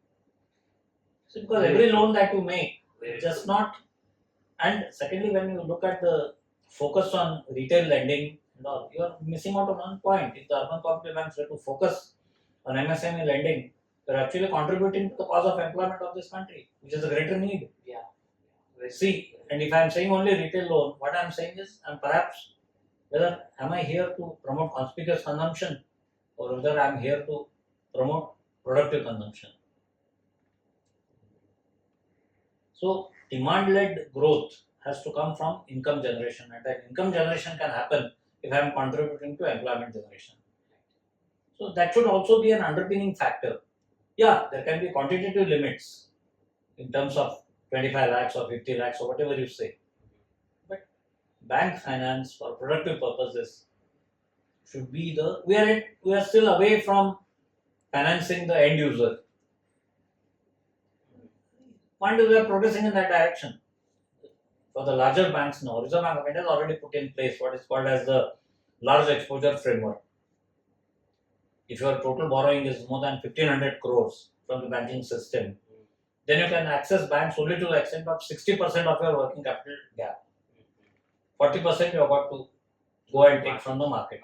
So because every loan that you make, just not. And secondly, when you look at the focus on retail lending, you are missing out on one point. If the urban cooperative banks were to focus on MSME lending, they are actually contributing to the cause of employment of this country, which is a greater need. Yeah. See, and if I am saying only retail loan, what I am saying is, and perhaps whether am I here to promote conspicuous consumption or whether I am here to promote productive consumption. So, demand-led growth has to come from income generation, and that income generation can happen if I am contributing to employment generation. So, that should also be an underpinning factor. Yeah, there can be quantitative limits in terms of 25 lakhs or 50 lakhs or whatever you say. But bank finance for productive purposes should be the. We are still away from financing the end user. Point is, we are progressing in that direction. For the larger banks now, Reserve Bank of India has already put in place what is called as the large exposure framework. If your total borrowing is more than 1500 crores from the banking system, then you can access banks only to the extent of 60% of your working capital gap. 40% you have got to go and take from the market.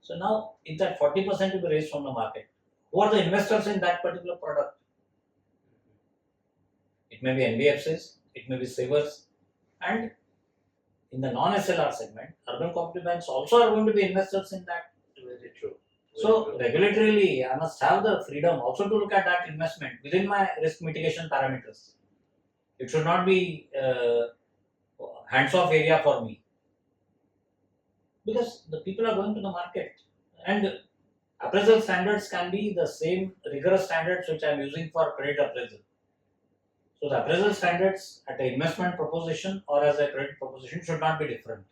So now, if that 40% will be raised from the market, who are the investors in that particular product? It may be NBFCs, it may be savers, and in the non-SLR segment, urban cooperative banks also are going to be investors in that. Very true. So, regulatorily, I must have the freedom also to look at that investment within my risk mitigation parameters. It should not be hands-off area for me. Because the people are going to the market. And appraisal standards can be the same rigorous standards which I am using for credit appraisal. So, the appraisal standards at an investment proposition or as a credit proposition should not be different.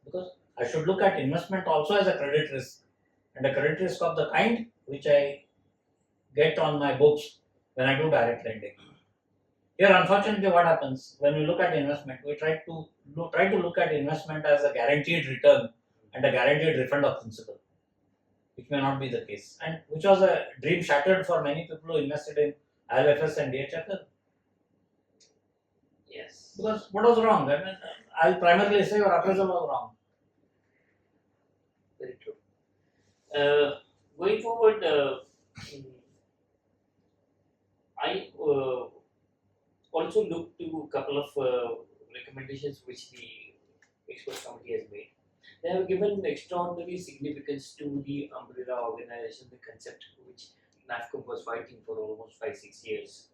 Because I should look at investment also as a credit risk, and a credit risk of the kind which I get on my books when I do direct lending. Here, unfortunately, what happens when we look at investment, we try to look at investment as a guaranteed return and a guaranteed refund of principal, which may not be the case, and which was a dream shattered for many people who invested in ILFS and DHFL. Yes. Because what was wrong? I mean, I'll primarily say your appraisal was wrong. Very true. Going forward, I also looked to a couple of recommendations which the expert committee has made. They have given extraordinary significance to the umbrella organization, the concept which NAFCOM was fighting for almost 5-6 years.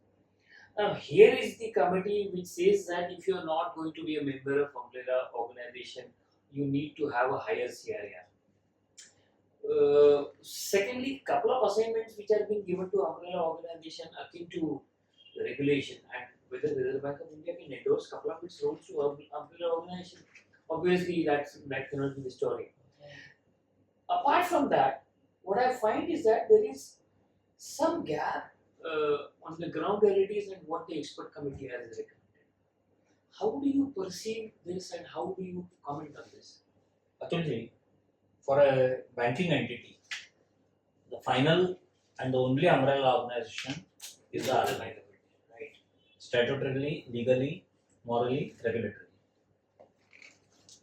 Now, here is the committee which says that if you are not going to be a member of umbrella organization, you need to have a higher CRR. Secondly, couple of assignments which have been given to umbrella organization akin to the regulation and whether the Reserve Bank of India can endorse couple of its rules to umbrella organization. Obviously, that cannot be the story. Apart from that, what I find is that there is some gap on the ground realities and what the expert committee has recommended. How do you perceive this and how do you comment on this? Atulji, for a banking entity, the final and the only umbrella organization is the RBI, right? Statutorily, legally, morally, regulatory.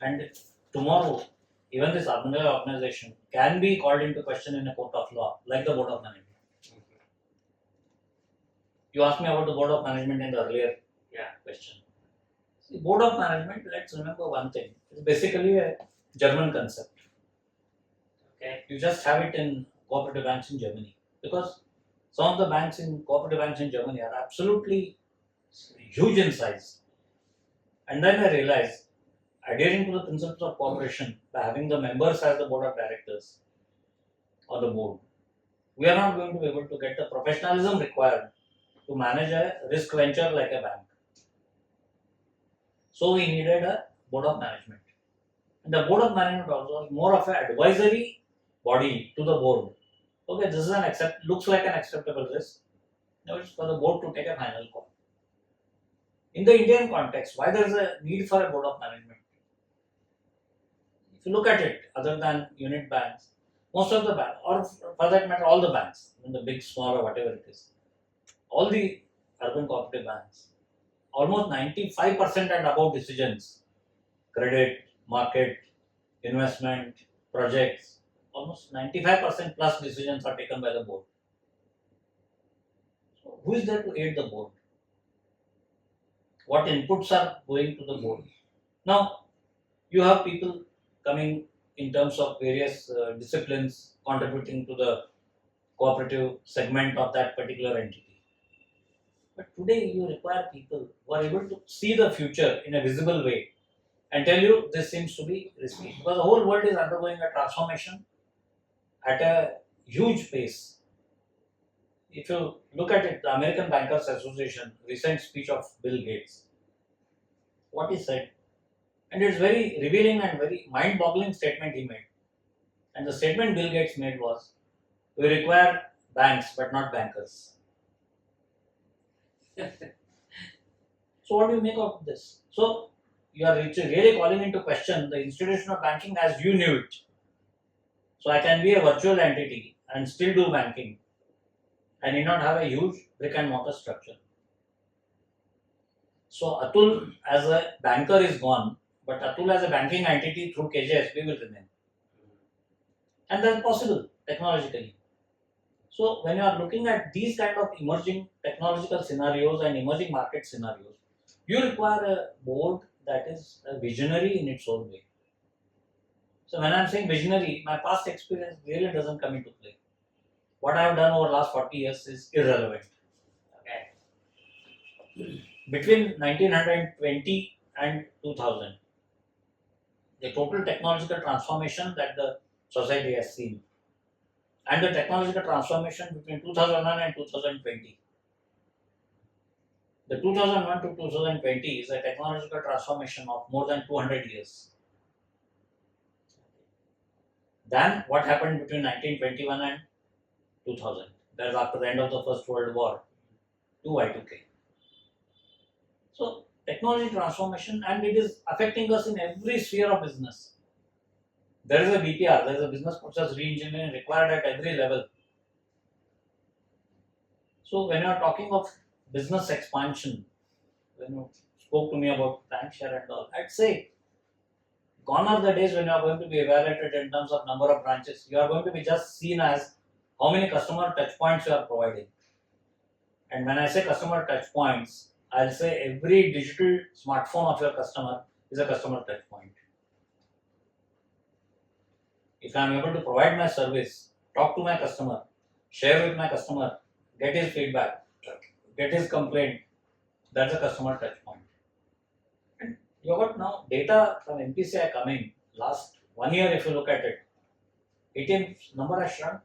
And tomorrow, even this umbrella organization can be called into question in a court of law, like the Board of Management. You asked me about the Board of Management in the earlier question. See, Board of Management, let's remember one thing. It's basically a German concept. Okay. You just have it in cooperative banks in Germany. Because some of the banks in cooperative banks in Germany are absolutely huge in size. And then I realized, adhering to the principles of cooperation by having the members as the board of directors or the board, we are not going to be able to get the professionalism required to manage a risk venture like a bank. So we needed a board of management. And the board of management also was more of an advisory body to the board. Okay, this is looks like an acceptable risk. Now it's for the board to take a final call. In the Indian context, why there is a need for a board of management? If you look at it, other than unit banks, most of the banks, or for that matter, all the banks, in the big, small, or whatever it is, all the urban cooperative banks, almost 95% and above decisions, credit, market, investment, projects, almost 95% plus decisions are taken by the board. So who is there to aid the board? What inputs are going to the board? Now, you have people coming in terms of various disciplines contributing to the cooperative segment of that particular entity. But today you require people who are able to see the future in a visible way and tell you this seems to be risky. Because the whole world is undergoing a transformation at a huge pace. If you look at it, the American Bankers Association recent speech of Bill Gates, what he said, and it's very revealing and very mind-boggling statement he made. And the statement Bill Gates made was, we require banks but not bankers. So what do you make of this? So you are really calling into question the institution of banking as you knew it. So I can be a virtual entity and still do banking. I need not have a huge brick and mortar structure. So Atul as a banker is gone, but Atul as a banking entity through KJSB will remain. And that's possible technologically. So when you are looking at these kind of emerging technological scenarios and emerging market scenarios, you require a board that is a visionary in its own way. So when I'm saying visionary, my past experience really doesn't come into play. What I have done over the last 40 years is irrelevant. Okay. Between 1920 and 2000, the total technological transformation that the society has seen, and the technological transformation between 2001 and 2020. The 2001 to 2020 is a technological transformation of more than 200 years. Then what happened between 1921 and 2000? That is after the end of the First World War to Y2K. So technology transformation, and it is affecting us in every sphere of business. There is a BPR, there is a business process re-engineering required at every level. So when you are talking of business expansion, when you spoke to me about bank share and all, I'd say gone are the days when you are going to be evaluated in terms of number of branches. You are going to be just seen as how many customer touch points you are providing. And when I say customer touch points, I'll say every digital smartphone of your customer is a customer touch point. If I am able to provide my service, talk to my customer, share with my customer, get his feedback, get his complaint, that's a customer touch point. And you got now data from NPCI coming last 1 year. If you look at it, ATM number has shrunk.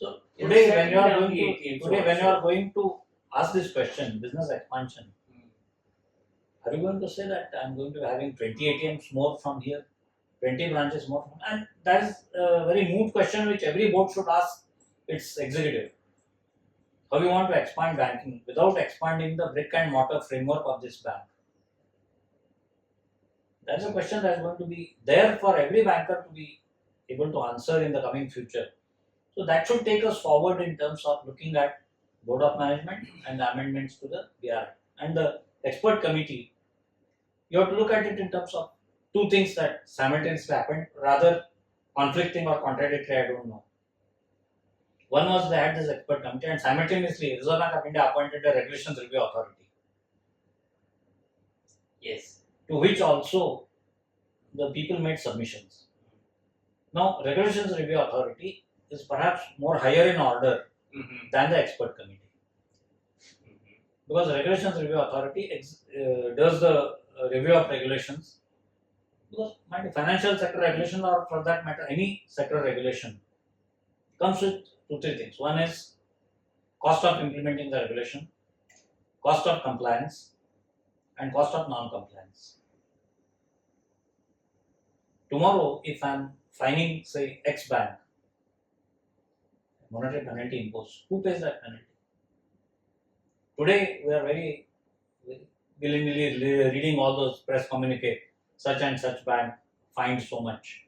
So Yes, today when certainly you are on going the to ATMs today when you also. are going to ask this question, business expansion, are you going to say that I'm going to be having 20 ATMs more from here, 20 branches more from, and that is a very moot question which every board should ask its executive. How you want to expand banking without expanding the brick and mortar framework of this bank? That's a question that's going to be there for every banker to be able to answer in the coming future. So that should take us forward in terms of looking at board of management and the amendments to the BR and the expert committee. You have to look at it in terms of two things that simultaneously happened, rather conflicting or contradictory. I don't know. One was they had this expert committee, and simultaneously Reserve Bank of India appointed a regulations review authority, Yes. to which also the people made submissions. Now, regulations review authority is perhaps more higher in order than the expert committee, because the regulations review authority does the review of regulations, because financial sector regulation or for that matter any sector regulation comes with two three things. One is cost of implementing the regulation, cost of compliance, and cost of non-compliance. Tomorrow, if I'm fining, say, X bank, monetary penalty imposed, who pays that penalty? Today, we are very willingly reading all those press communique, such and such bank fined so much.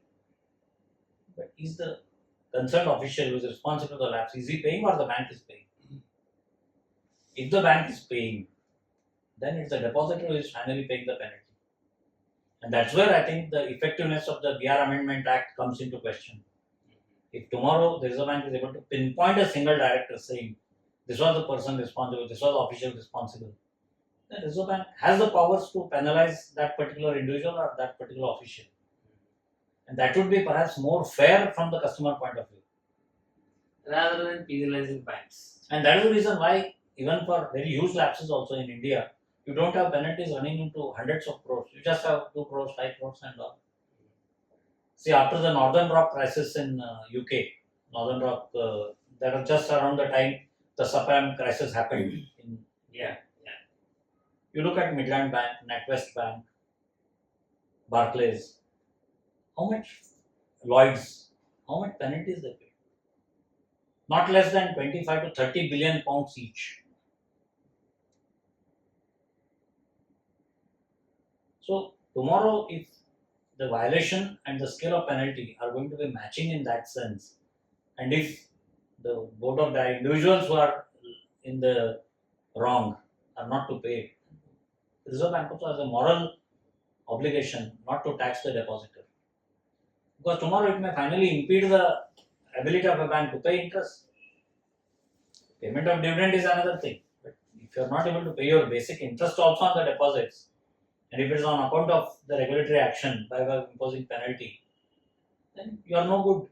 But is the concerned official who is responsible for the lapse, is he paying or the bank is paying? If the bank is paying, then it's the depositor who is finally paying the penalty. And that's where I think the effectiveness of the BR Amendment Act comes into question. If tomorrow the Reserve Bank is able to pinpoint a single director saying this was the person responsible, this was the official responsible, then Reserve Bank has the powers to penalize that particular individual or that particular official. And that would be perhaps more fair from the customer point of view. Rather than penalizing banks. And that is the reason why, even for very huge lapses also in India, you don't have penalties running into hundreds of crores. You just have 2 crores, 5 crores, and all. See, after the Northern Rock crisis in UK, Northern Rock, that was just around the time the subprime crisis happened. Yeah. You look at Midland Bank, NatWest Bank, Barclays, how much Lloyds, how much penalties they paid? Not less than 25 to 30 billion pounds each. So tomorrow, if the violation and the scale of penalty are going to be matching in that sense, and if the board of the individuals who are in the wrong are not to pay, the Reserve Bank also has a moral obligation not to tax the depositor, because tomorrow it may finally impede the ability of a bank to pay interest. Payment of dividend is another thing, but if you are not able to pay your basic interest also on the deposits, and if it is on account of the regulatory action by way of imposing penalty, then you are no good.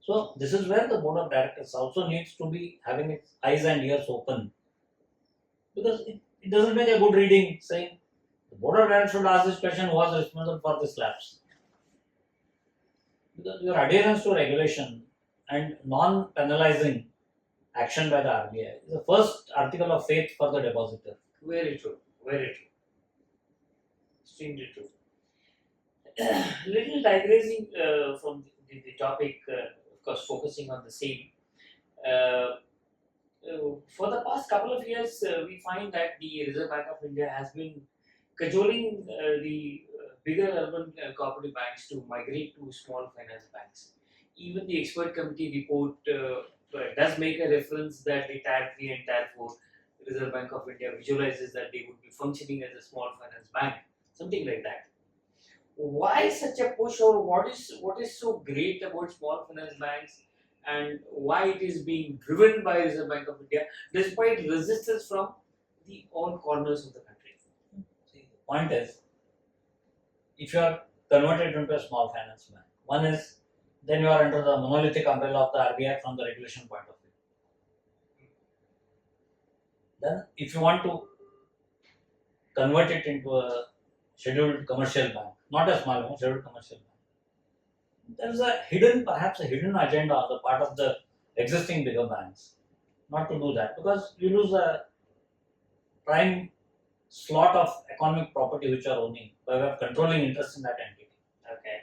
So this is where the board of directors also needs to be having its eyes and ears open, because it doesn't make a good reading saying the board of directors should ask this question: who was responsible for this lapse? Because your adherence to regulation and non-penalizing action by the RBI is the first article of faith for the depositor. Very true. Very true. Extremely true. Little digressing from the topic, of course, focusing on the same. For the past couple of years, we find that the Reserve Bank of India has been cajoling the bigger urban cooperative banks to migrate to small finance banks. Even the expert committee report does make a reference that the Tier 3 and Tier 4 Reserve Bank of India visualizes that they would be functioning as a small finance bank, something like that. Why such a push, or what is so great about small finance banks, and why it is being driven by Reserve Bank of India despite resistance from the all corners of the country? See, the point is, if you are converted into a small finance bank, one is then you are under the monolithic umbrella of the RBI from the regulation point of view. Then, if you want to convert it into a scheduled commercial bank, not a small bank, scheduled commercial bank, there is perhaps a hidden agenda on the part of the existing bigger banks not to do that, because you lose a prime slot of economic property which you are owning by way of controlling interest in that entity. Okay.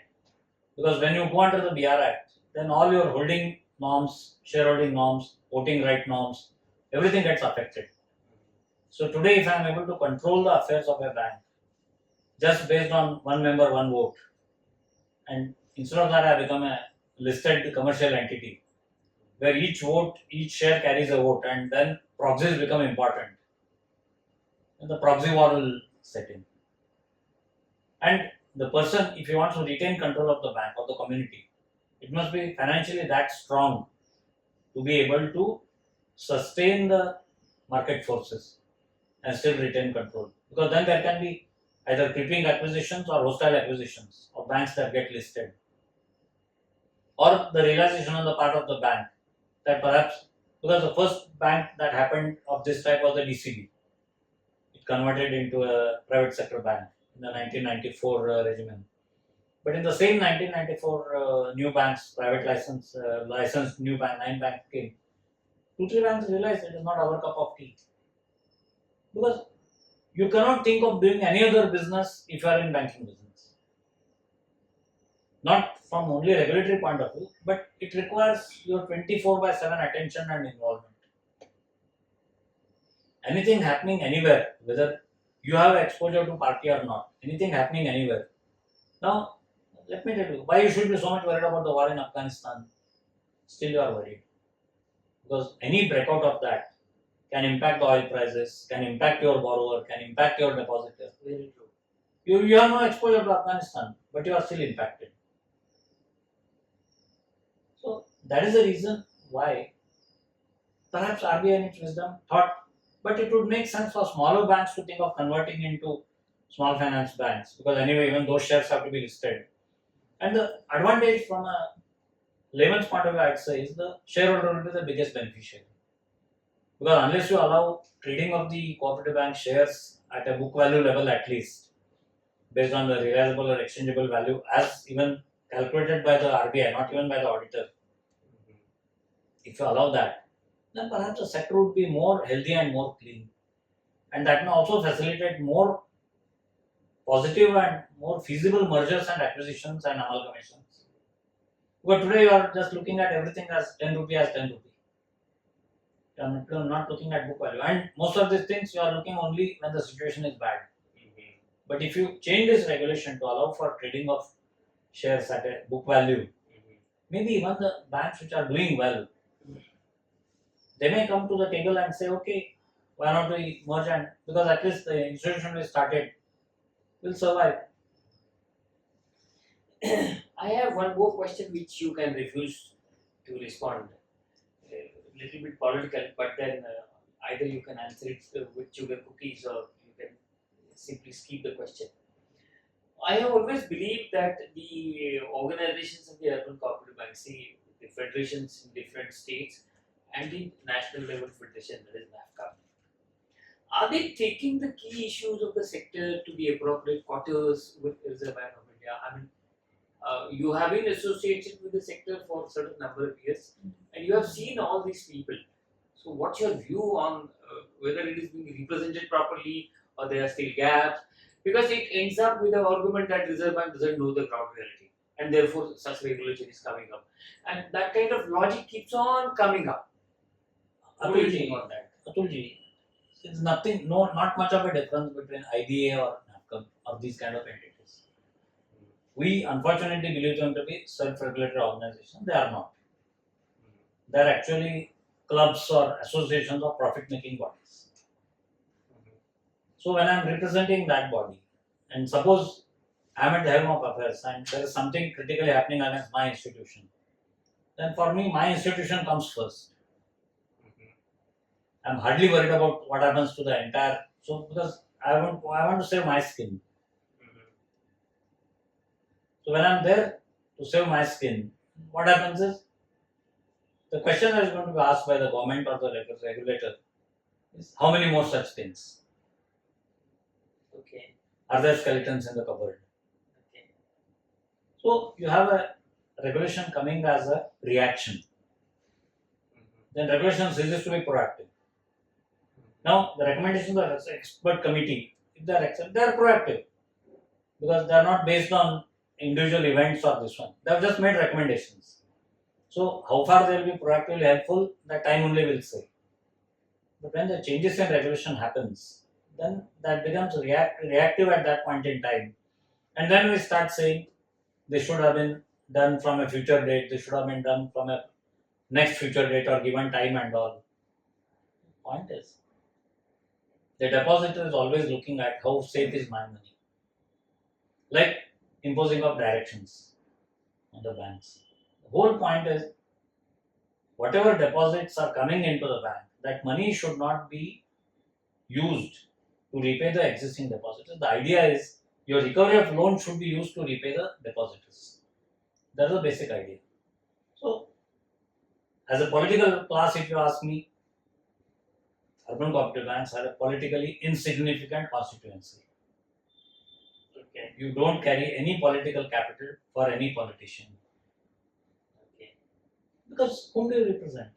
Because when you go under the BR Act, then all your holding norms, shareholding norms, voting right norms, everything gets affected. So today, if I am able to control the affairs of a bank just based on one member, one vote, and instead of that, I become a listed commercial entity where each vote, each share carries a vote, and then proxies become important. And the proxy war will set in. And the person, if he wants to retain control of the bank or the community, it must be financially that strong to be able to sustain the market forces and still retain control. Because then there can be either creeping acquisitions or hostile acquisitions of banks that get listed. Or the realization on the part of the bank that perhaps, because the first bank that happened of this type was the DCB, it converted into a private sector bank in the 1994 regimen. But in the same 1994 new banks, private licensed new bank, 9 banks came. 2-3 banks realized it is not our cup of tea. Because you cannot think of doing any other business if you are in banking business. Not from only a regulatory point of view, but it requires your 24/7 attention and involvement. Anything happening anywhere, whether you have exposure to party or not, anything happening anywhere. Now, let me tell you, why you should be so much worried about the war in Afghanistan? Still you are worried. Because any breakout of that can impact the oil prices, can impact your borrower, can impact your depositor. Very true. You have no exposure to Afghanistan, but you are still impacted. So that is the reason why perhaps RBI in its wisdom thought, but it would make sense for smaller banks to think of converting into small finance banks, because anyway, even those shares have to be listed. And the advantage from a layman's point of view, I'd say, is the shareholder will be the biggest beneficiary. Because unless you allow trading of the cooperative bank shares at a book value level at least, based on the realizable or exchangeable value, as even calculated by the RBI, not even by the auditor, if you allow that, then perhaps the sector would be more healthy and more clean. And that may also facilitate more positive and more feasible mergers and acquisitions and amalgamations. But today you are just looking at everything as 10 rupee as 10 rupee. You are not looking at book value. And most of these things you are looking only when the situation is bad. But if you change this regulation to allow for trading of shares at a book value, maybe even the banks which are doing well, they may come to the table and say, okay, why not we merge, and because at least the institution we started will survive. I have one more question which you can refuse to respond. A little bit political, but then either you can answer it with sugar cookies or you can simply skip the question. I have always believed that the organizations of the urban cooperative banks, see the federations in different states and the national level federation, that is NAFCA, are they taking the key issues of the sector to the appropriate quarters with Reserve Bank of India? I mean, you have been associated with the sector for a certain number of years and you have seen all these people. So, what's your view on whether it is being represented properly or there are still gaps? Because it ends up with the argument that Reserve Bank doesn't know the ground reality and therefore such regulation is coming up. And that kind of logic keeps on coming up. What do you think on that? Atulji, it's nothing, no, not much of a difference between IBA or NAFCA or these kind of entities. We unfortunately believe them to be self-regulatory organizations. They are not. They are actually clubs or associations of profit-making bodies. So when I am representing that body, and suppose I am at the helm of affairs and there is something critically happening against my institution, then for me, my institution comes first. I am hardly worried about what happens to the entire. So because I want to save my skin. So when I am there to save my skin, what happens is the question that is going to be asked by the government or the regulator is how many more such things? Okay. Are there skeletons in the cupboard? Okay. So you have a regulation coming as a reaction. Then regulation ceases to be proactive. Now the recommendations of the expert committee, if they are accepted, they are proactive because they are not based on individual events or this one. They have just made recommendations. So how far they will be proactively helpful, that time only will say. But when the changes in regulation happens, then that becomes reactive at that point in time. And then we start saying this should have been done from a future date, this should have been done from a next future date or given time and all. Point is, the depositor is always looking at how safe is my money. Like imposing of directions on the banks. The whole point is, whatever deposits are coming into the bank, that money should not be used to repay the existing depositors. The idea is your recovery of loan should be used to repay the depositors. That's the basic idea. So, as a political class, if you ask me, urban cooperative banks are a politically insignificant constituency. Okay. You don't carry any political capital for any politician. Okay. Because whom do you represent?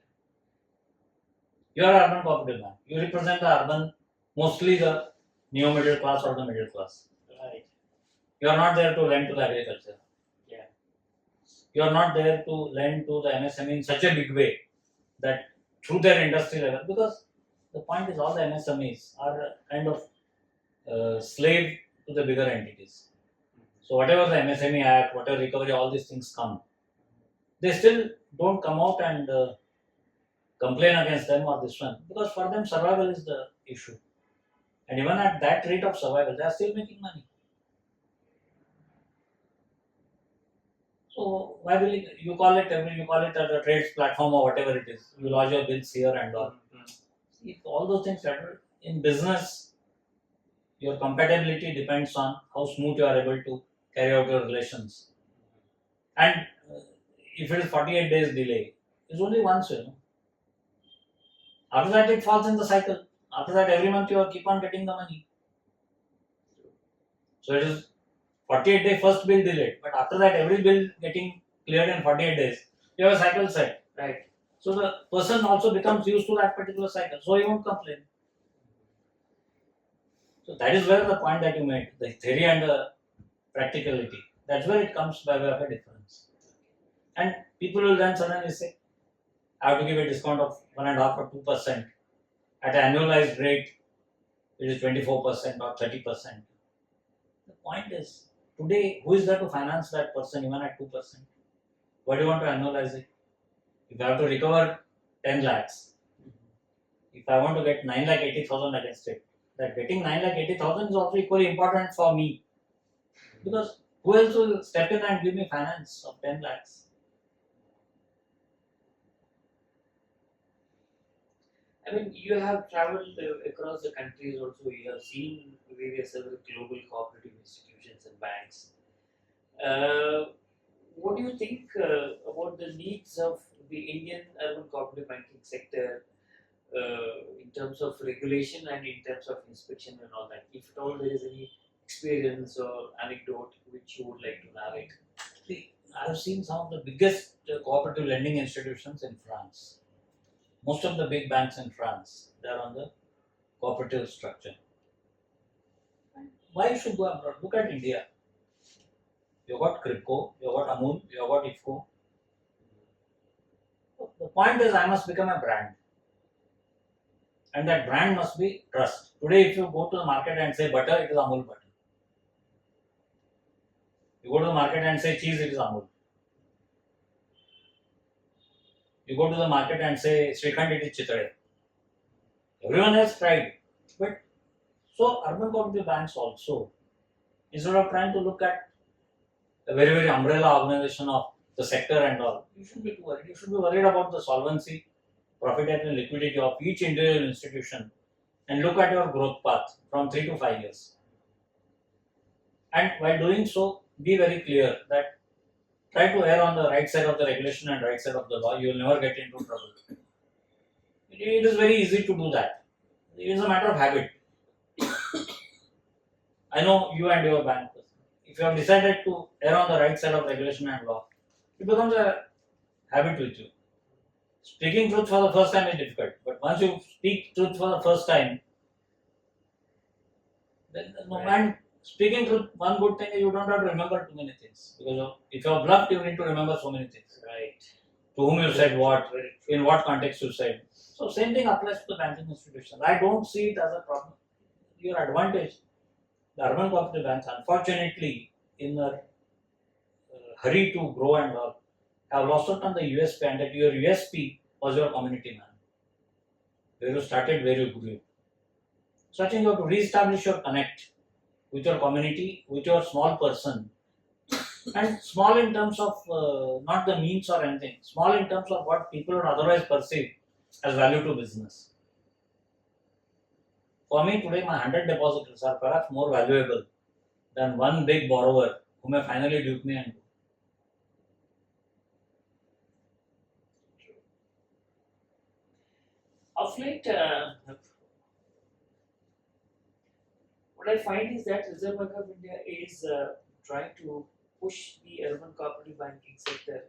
You are an urban cooperative bank. You represent the urban, mostly the neo middle class or the middle class. Right. You are not there to lend to the agriculture. Yeah. You are not there to lend to the MSME in such a big way that through their industry level, because the point is all the MSMEs are kind of slave to the bigger entities. So whatever the MSME Act, whatever recovery, all these things come, they still don't come out and complain against them or this one, because for them survival is the issue. And even at that rate of survival, they are still making money. So why will you call it a trades platform or whatever it is? You lodge your bills here and all. If all those things matter in business, your compatibility depends on how smooth you are able to carry out your relations. And if it is 48 days delay, it's only once, After that, it falls in the cycle. After that, every month you keep on getting the money. So it is 48 day first bill delayed, but after that, every bill getting cleared in 48 days. You have a cycle set. Right. So the person also becomes used to that particular cycle, so he won't complain. So that is where the point that you made, the theory and the practicality, that's where it comes by way of a difference. And people will then suddenly say, I have to give a discount of 1.5 or 2%. At an annualized rate, it is 24% or 30%. The point is, today, who is there to finance that person even at 2%? Why do you want to annualize it? If I have to recover 10 lakhs, if I want to get 9,80,000 against it, that getting 9,80,000 is also equally important for me. Because who else will step in and give me finance of 10 lakhs? I mean, you have traveled across the countries also. You have seen various other global cooperative institutions and banks. What do you think about the needs of the Indian urban cooperative banking sector in terms of regulation and in terms of inspection and all that? If at all there is any experience or anecdote which you would like to narrate. See, I have seen some of the biggest cooperative lending institutions in France. Most of the big banks in France, they are on the cooperative structure. Why you should go abroad? Look at India. You got Crypco, you got Amul, you got IFCO. The point is, I must become a brand. And that brand must be trust. Today, if you go to the market and say butter, it is Amul butter. You go to the market and say cheese, it is Amul. You go to the market and say Srikhand, it is Chitade. Everyone has tried. But so urban cooperative banks also, instead of trying to look at a very, very umbrella organization of the sector and all, you should be worried. You should be worried about the solvency, profitability, and liquidity of each individual institution and look at your growth path from 3 to 5 years. And while doing so, be very clear that try to err on the right side of the regulation and right side of the law. You will never get into trouble. It is very easy to do that. It is a matter of habit. I know you and your bank. If you have decided to err on the right side of regulation and law, it becomes a habit with you. Speaking truth for the first time is difficult, but once you speak truth for the first time, then no, Right. and speaking truth, one good thing is you don't have to remember too many things because if you're bluffed, you need to remember so many things. Right. To whom you said what, Very true. in what context you said. So same thing applies to the banking institution. I don't see it as a problem. Your advantage, the urban cooperative banks, unfortunately, in a hurry to grow and all, have lost out on the USP, and that your USP was your community man. Where you started, where you grew. So I think you have to re-establish your connect with your community, with your small person, and small in terms of not the means or anything, small in terms of what people would otherwise perceive as value to business. For me today, my 100 depositors are perhaps more valuable than one big borrower who may finally dupe me and go. Of late, what I find is that Reserve Bank of India is trying to push the urban cooperative banking sector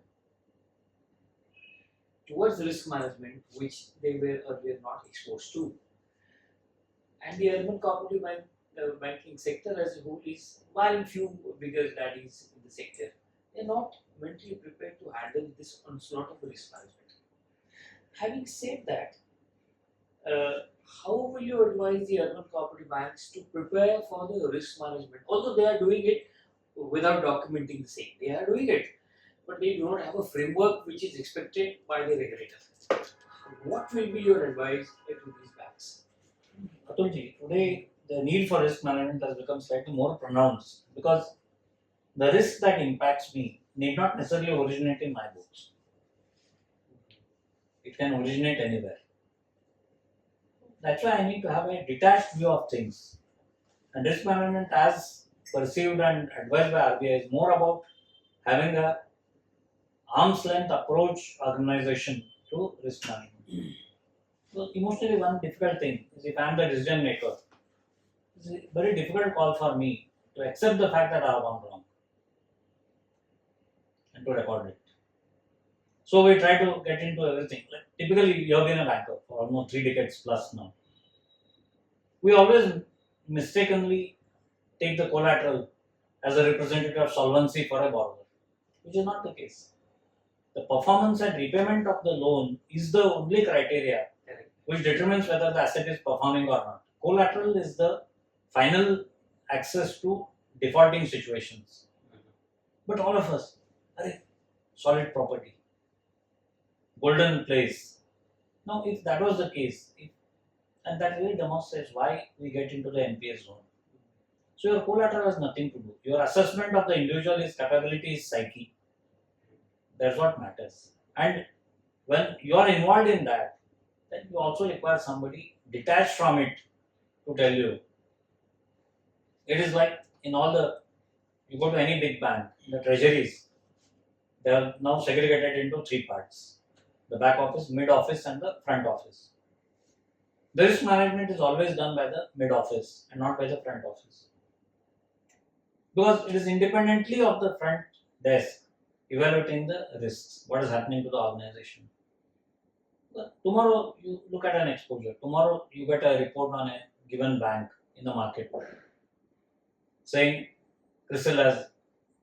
towards risk management, which they were earlier not exposed to. And the urban cooperative banking sector as a whole is, while few bigger daddies in the sector, they're not mentally prepared to handle this onslaught of risk management. Having said that, how will you advise the urban cooperative banks to prepare for the risk management? Although they are doing it without documenting the same, they are doing it, but they do not have a framework which is expected by the regulator. What will be your advice to these banks? Atulji, today the need for risk management has become slightly more pronounced because the risk that impacts me need not necessarily originate in my books. It can originate anywhere. That's why I need to have a detached view of things. And risk management, as perceived and advised by RBI, is more about having a arm's length approach organization to risk management. So emotionally, one difficult thing is if I am the decision maker, it's a very difficult call for me to accept the fact that I have gone wrong and to record it. So we try to get into everything. Like typically, you have been a banker for almost 3 decades plus now. We always mistakenly take the collateral as a representative of solvency for a borrower, which is not the case. The performance and repayment of the loan is the only criteria Correct. which determines whether the asset is performing or not. Collateral is the final access to defaulting situations. But all of us, are solid property, golden place. Now, if that was the case, and that really demonstrates why we get into the NPA zone. So your collateral has nothing to do. Your assessment of the individual, his capability, his psyche. That's what matters. And when you are involved in that, then you also require somebody detached from it to tell you. It is like in all the, you go to any big bank, the treasuries, they are now segregated into 3 parts: the back office, mid office, and the front office. The risk management is always done by the mid office and not by the front office. Because it is independently of the front desk evaluating the risks, what is happening to the organization. But tomorrow you look at an exposure, tomorrow you get a report on a given bank in the market saying CRISIL has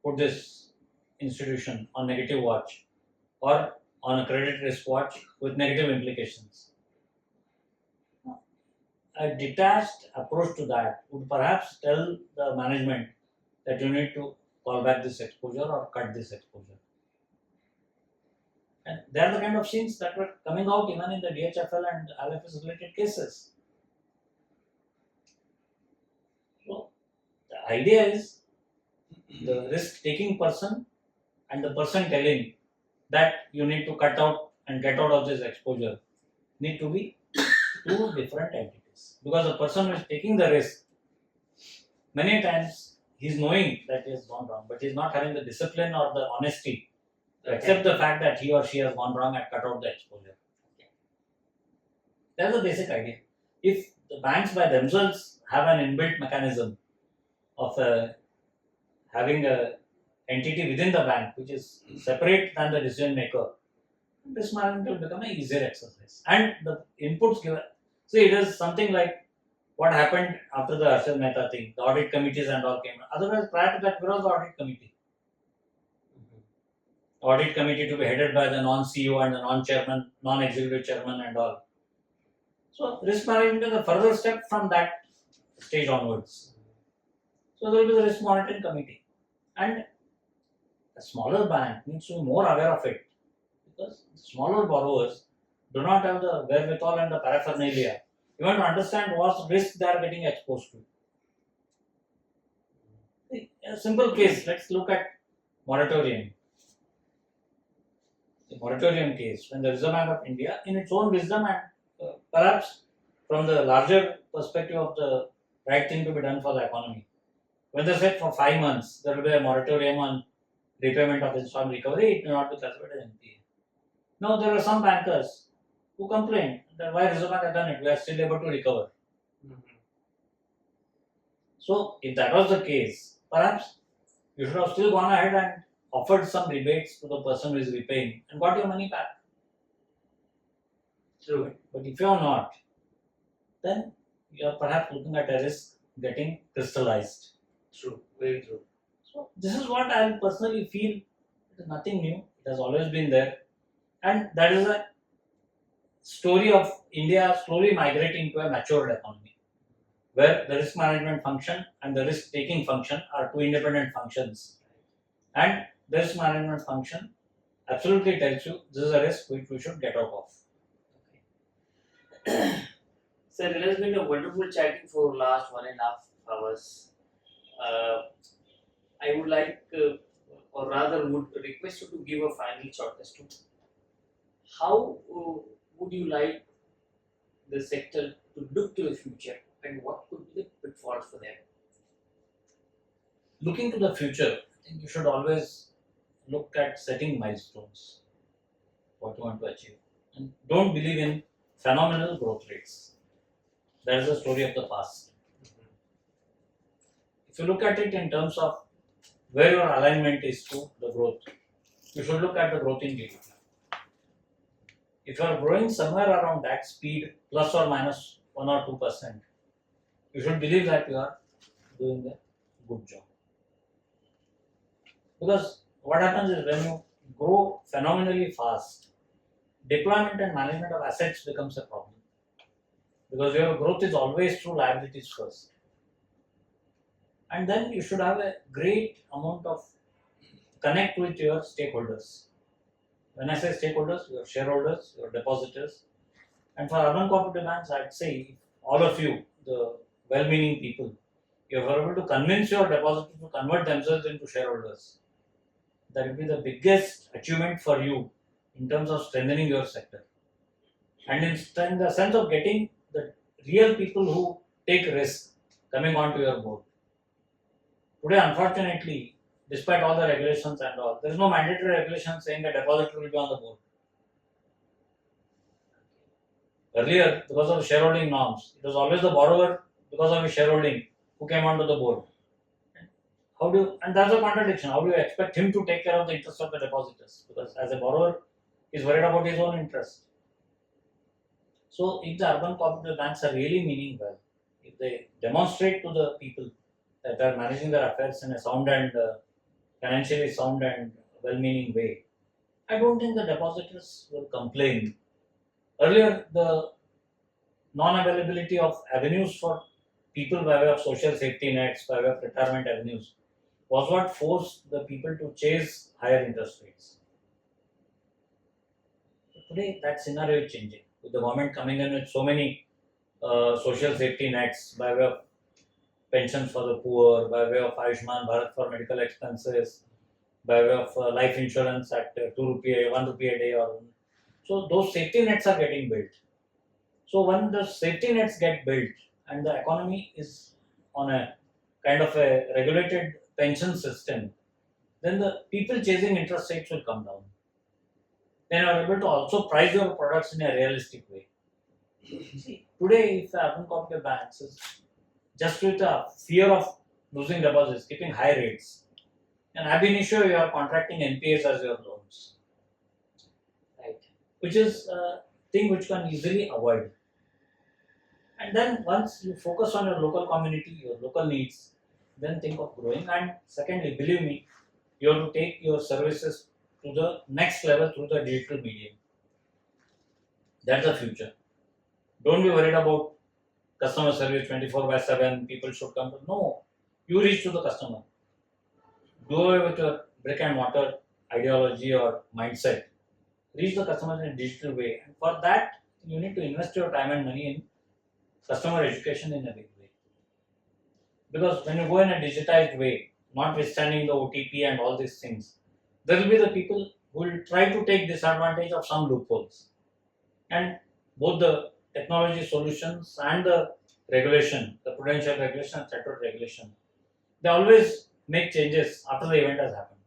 put this institution on negative watch or on a credit risk watch with negative implications. A detached approach to that would perhaps tell the management that you need to call back this exposure or cut this exposure. And they are the kind of scenes that were coming out even in the DHFL and LFS related cases. So the idea is the risk taking person and the person telling that you need to cut out and get out of this exposure need to be two different entities. Because the person who is taking the risk, many times he's knowing that he has gone wrong, but he's not having the discipline or the honesty to accept the fact that he or she has gone wrong and cut out the exposure. That's the basic idea. If the banks by themselves have an inbuilt mechanism of having a entity within the bank which is separate than the decision maker, risk management will become an easier exercise. And the inputs given, see, it is something like what happened after the Harshad Mehta thing, the audit committees and all came. Otherwise, prior to that, where was the audit committee? Audit committee to be headed by the non-CEO and the non-chairman, non-executive chairman and all. So risk management is a further step from that stage onwards. So there will be the risk monitoring committee. And a smaller bank needs to be more aware of it because smaller borrowers do not have the wherewithal and the paraphernalia even to understand what risk they are getting exposed to. A simple case, let's look at moratorium. The moratorium case, when the Reserve Bank of India, in its own wisdom and perhaps from the larger perspective of the right thing to be done for the economy, when they said for 5 months there will be a moratorium on repayment of installment recovery, it may not be classified as NPA. Now there are some bankers who complain that why Reserve Bank has done it, we are still able to recover. So if that was the case, perhaps you should have still gone ahead and offered some rebates to the person who is repaying and got your money back. True. But if you are not, then you are perhaps looking at a risk getting crystallized. True. Very true. So this is what I personally feel. It is nothing new. It has always been there, and that is a story of India slowly migrating to a matured economy, where the risk management function and the risk taking function are two independent functions, and the risk management function absolutely tells you this is a risk which we should get out of. Sir, it has been a wonderful chatting for last 1.5 hours. I would like, or rather, would request you to give a final shot as to how would you like the sector to look to the future, and what could be the pitfalls for them? Looking to the future, I think you should always look at setting milestones, what you want to achieve, and don't believe in phenomenal growth rates. That is the story of the past. If you look at it in terms of where your alignment is to the growth, you should look at the growth in GDP. If you are growing somewhere around that speed, plus or minus 1 or 2%, you should believe that you are doing a good job. Because what happens is when you grow phenomenally fast, deployment and management of assets becomes a problem. Because your growth is always through liabilities first. And then you should have a great amount of connect with your stakeholders. When I say stakeholders, your shareholders, your depositors. And for urban cooperative banks, I'd say all of you, the well-meaning people, you are able to convince your depositors to convert themselves into shareholders. That will be the biggest achievement for you in terms of strengthening your sector. And in the sense of getting the real people who take risk coming onto your board. Today, unfortunately, despite all the regulations and all, there is no mandatory regulation saying that depositor will be on the board. Earlier, because of shareholding norms, it was always the borrower, because of his shareholding, who came onto the board. How do you, and that's a contradiction. How do you expect him to take care of the interest of the depositors? Because as a borrower, he's worried about his own interest. So, if the urban cooperative banks are really meaning well, if they demonstrate to the people that they are managing their affairs in a sound and financially sound and well-meaning way, I don't think the depositors will complain. Earlier, the non-availability of avenues for people by way of social safety nets, by way of retirement avenues, was what forced the people to chase higher interest rates. Today, that scenario is changing. With the government coming in with so many social safety nets by way of pensions for the poor, by way of Ayushman Bharat for medical expenses, by way of life insurance at 2 rupee, 1 rupee a day, or so those safety nets are getting built. So when the safety nets get built and the economy is on a kind of a regulated pension system, then the people chasing interest rates will come down. Then you are able to also price your products in a realistic way. See, today if the urban cooperative banks is just with a fear of losing deposits, keeping high rates, And ab initio, you are contracting NPAs as your loans, Right. which is a thing which can easily avoid. And then once you focus on your local community, your local needs, then think of growing. And secondly, believe me, you have to take your services to the next level through the digital medium. That's the future. Don't be worried about customer service 24/7. People should come to. No, you reach to the customer. Do away with your brick and mortar ideology or mindset. Reach the customer in a digital way. And for that, you need to invest your time and money in customer education in a big way. Because when you go in a digitized way, notwithstanding the OTP and all these things, there will be the people who will try to take disadvantage of some loopholes. And both the technology solutions and the regulation, the prudential regulation and statutory regulation, they always make changes after the event has happened.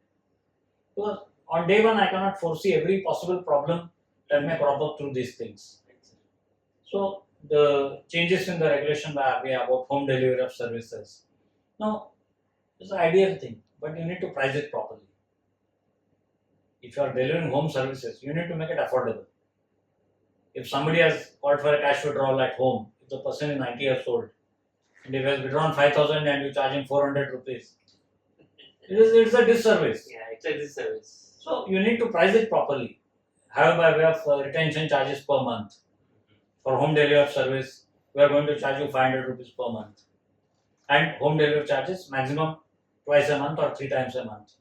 Because on day one, I cannot foresee every possible problem that may crop up through these things. So the changes in the regulation by RBI about home delivery of services. Now, it's an ideal thing, but you need to price it properly. If you are delivering home services, you need to make it affordable. If somebody has called for a cash withdrawal at home, if the person is 90 years old, and if he has withdrawn 5,000 and you charge him 400 rupees, it's a disservice. Yeah, it's a disservice. So you need to price it properly. Have by way of retention charges per month. For home delivery of service, we are going to charge you 500 rupees per month. And home delivery charges maximum twice a month or 3 times a month.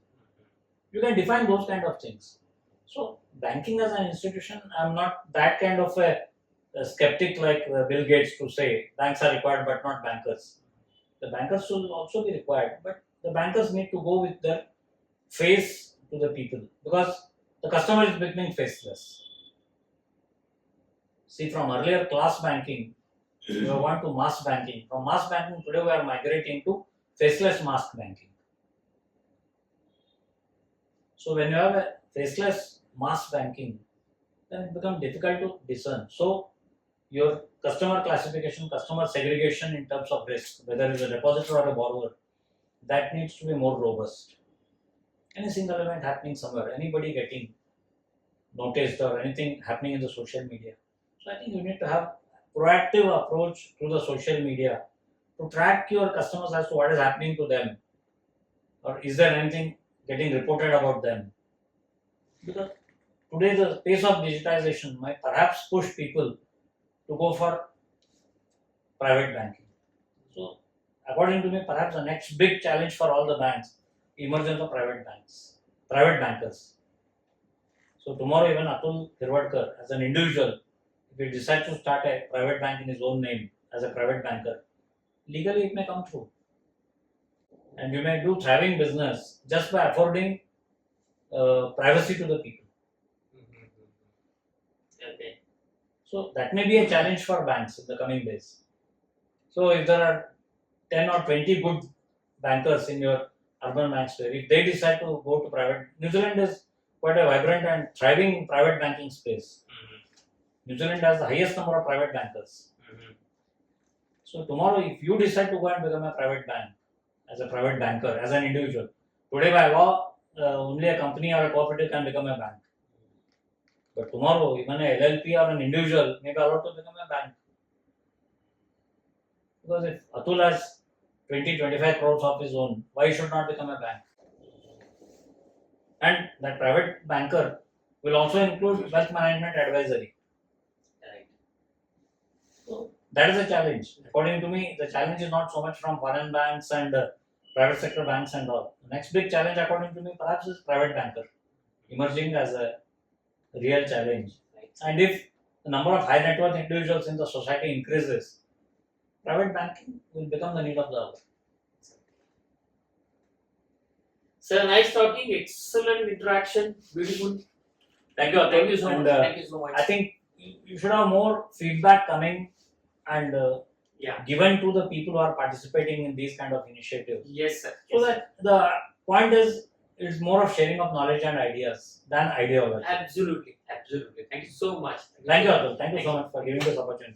You can define those kind of things. So banking as an institution, I'm not that kind of a skeptic like Bill Gates to say banks are required but not bankers. The bankers will also be required, but the bankers need to go with their face to the people because the customer is becoming faceless. See, from earlier class banking, we want to mass banking. From mass banking, today we are migrating to faceless mass banking. So when you have a faceless mass banking, then it becomes difficult to discern. So your customer classification, customer segregation in terms of risk, whether it's a depositor or a borrower, that needs to be more robust. Any single event happening somewhere, anybody getting noticed or anything happening in the social media. So I think you need to have proactive approach to the social media to track your customers as to what is happening to them, or is there anything getting reported about them. Because today the pace of digitization might perhaps push people to go for private banking. So according to me, perhaps the next big challenge for all the banks, emergence of private banks, private bankers. So tomorrow even Atul Hirwadkar as an individual, if he decides to start a private bank in his own name as a private banker, legally it may come through. And you may do thriving business just by affording privacy to the people. Okay. So that may be a challenge for banks in the coming days. So if there are 10 or 20 good bankers in your urban bank sphere, if they decide to go to private, New Zealand is quite a vibrant and thriving private banking space. New Zealand has the highest number of private bankers. So tomorrow, if you decide to go and become a private bank, as a private banker, as an individual, today by law, only a company or a cooperative can become a bank. But tomorrow, even a LLP or an individual may be allowed to become a bank. Because if Atul has 20-25 crores of his own, why should not become a bank? And that private banker will also include wealth management advisory. Right. So that is a challenge. According to me, the challenge is not so much from foreign banks and private sector banks and all. The next big challenge, according to me, perhaps is private banker emerging as a real challenge. Right. And if the number of high net worth individuals in the society increases, private banking will become the need of the hour. Sir, nice talking. Excellent interaction. Beautiful. Thank you. Thank you so And, much. Thank you so much. I think you should have more feedback coming and Yeah. given to the people who are participating in these kind of initiatives. Yes, sir. So that the point is, it's more of sharing of knowledge and ideas than ideology. Absolutely. Absolutely. Thank you so much. Thank you, Atul. Thank you so much for giving this opportunity.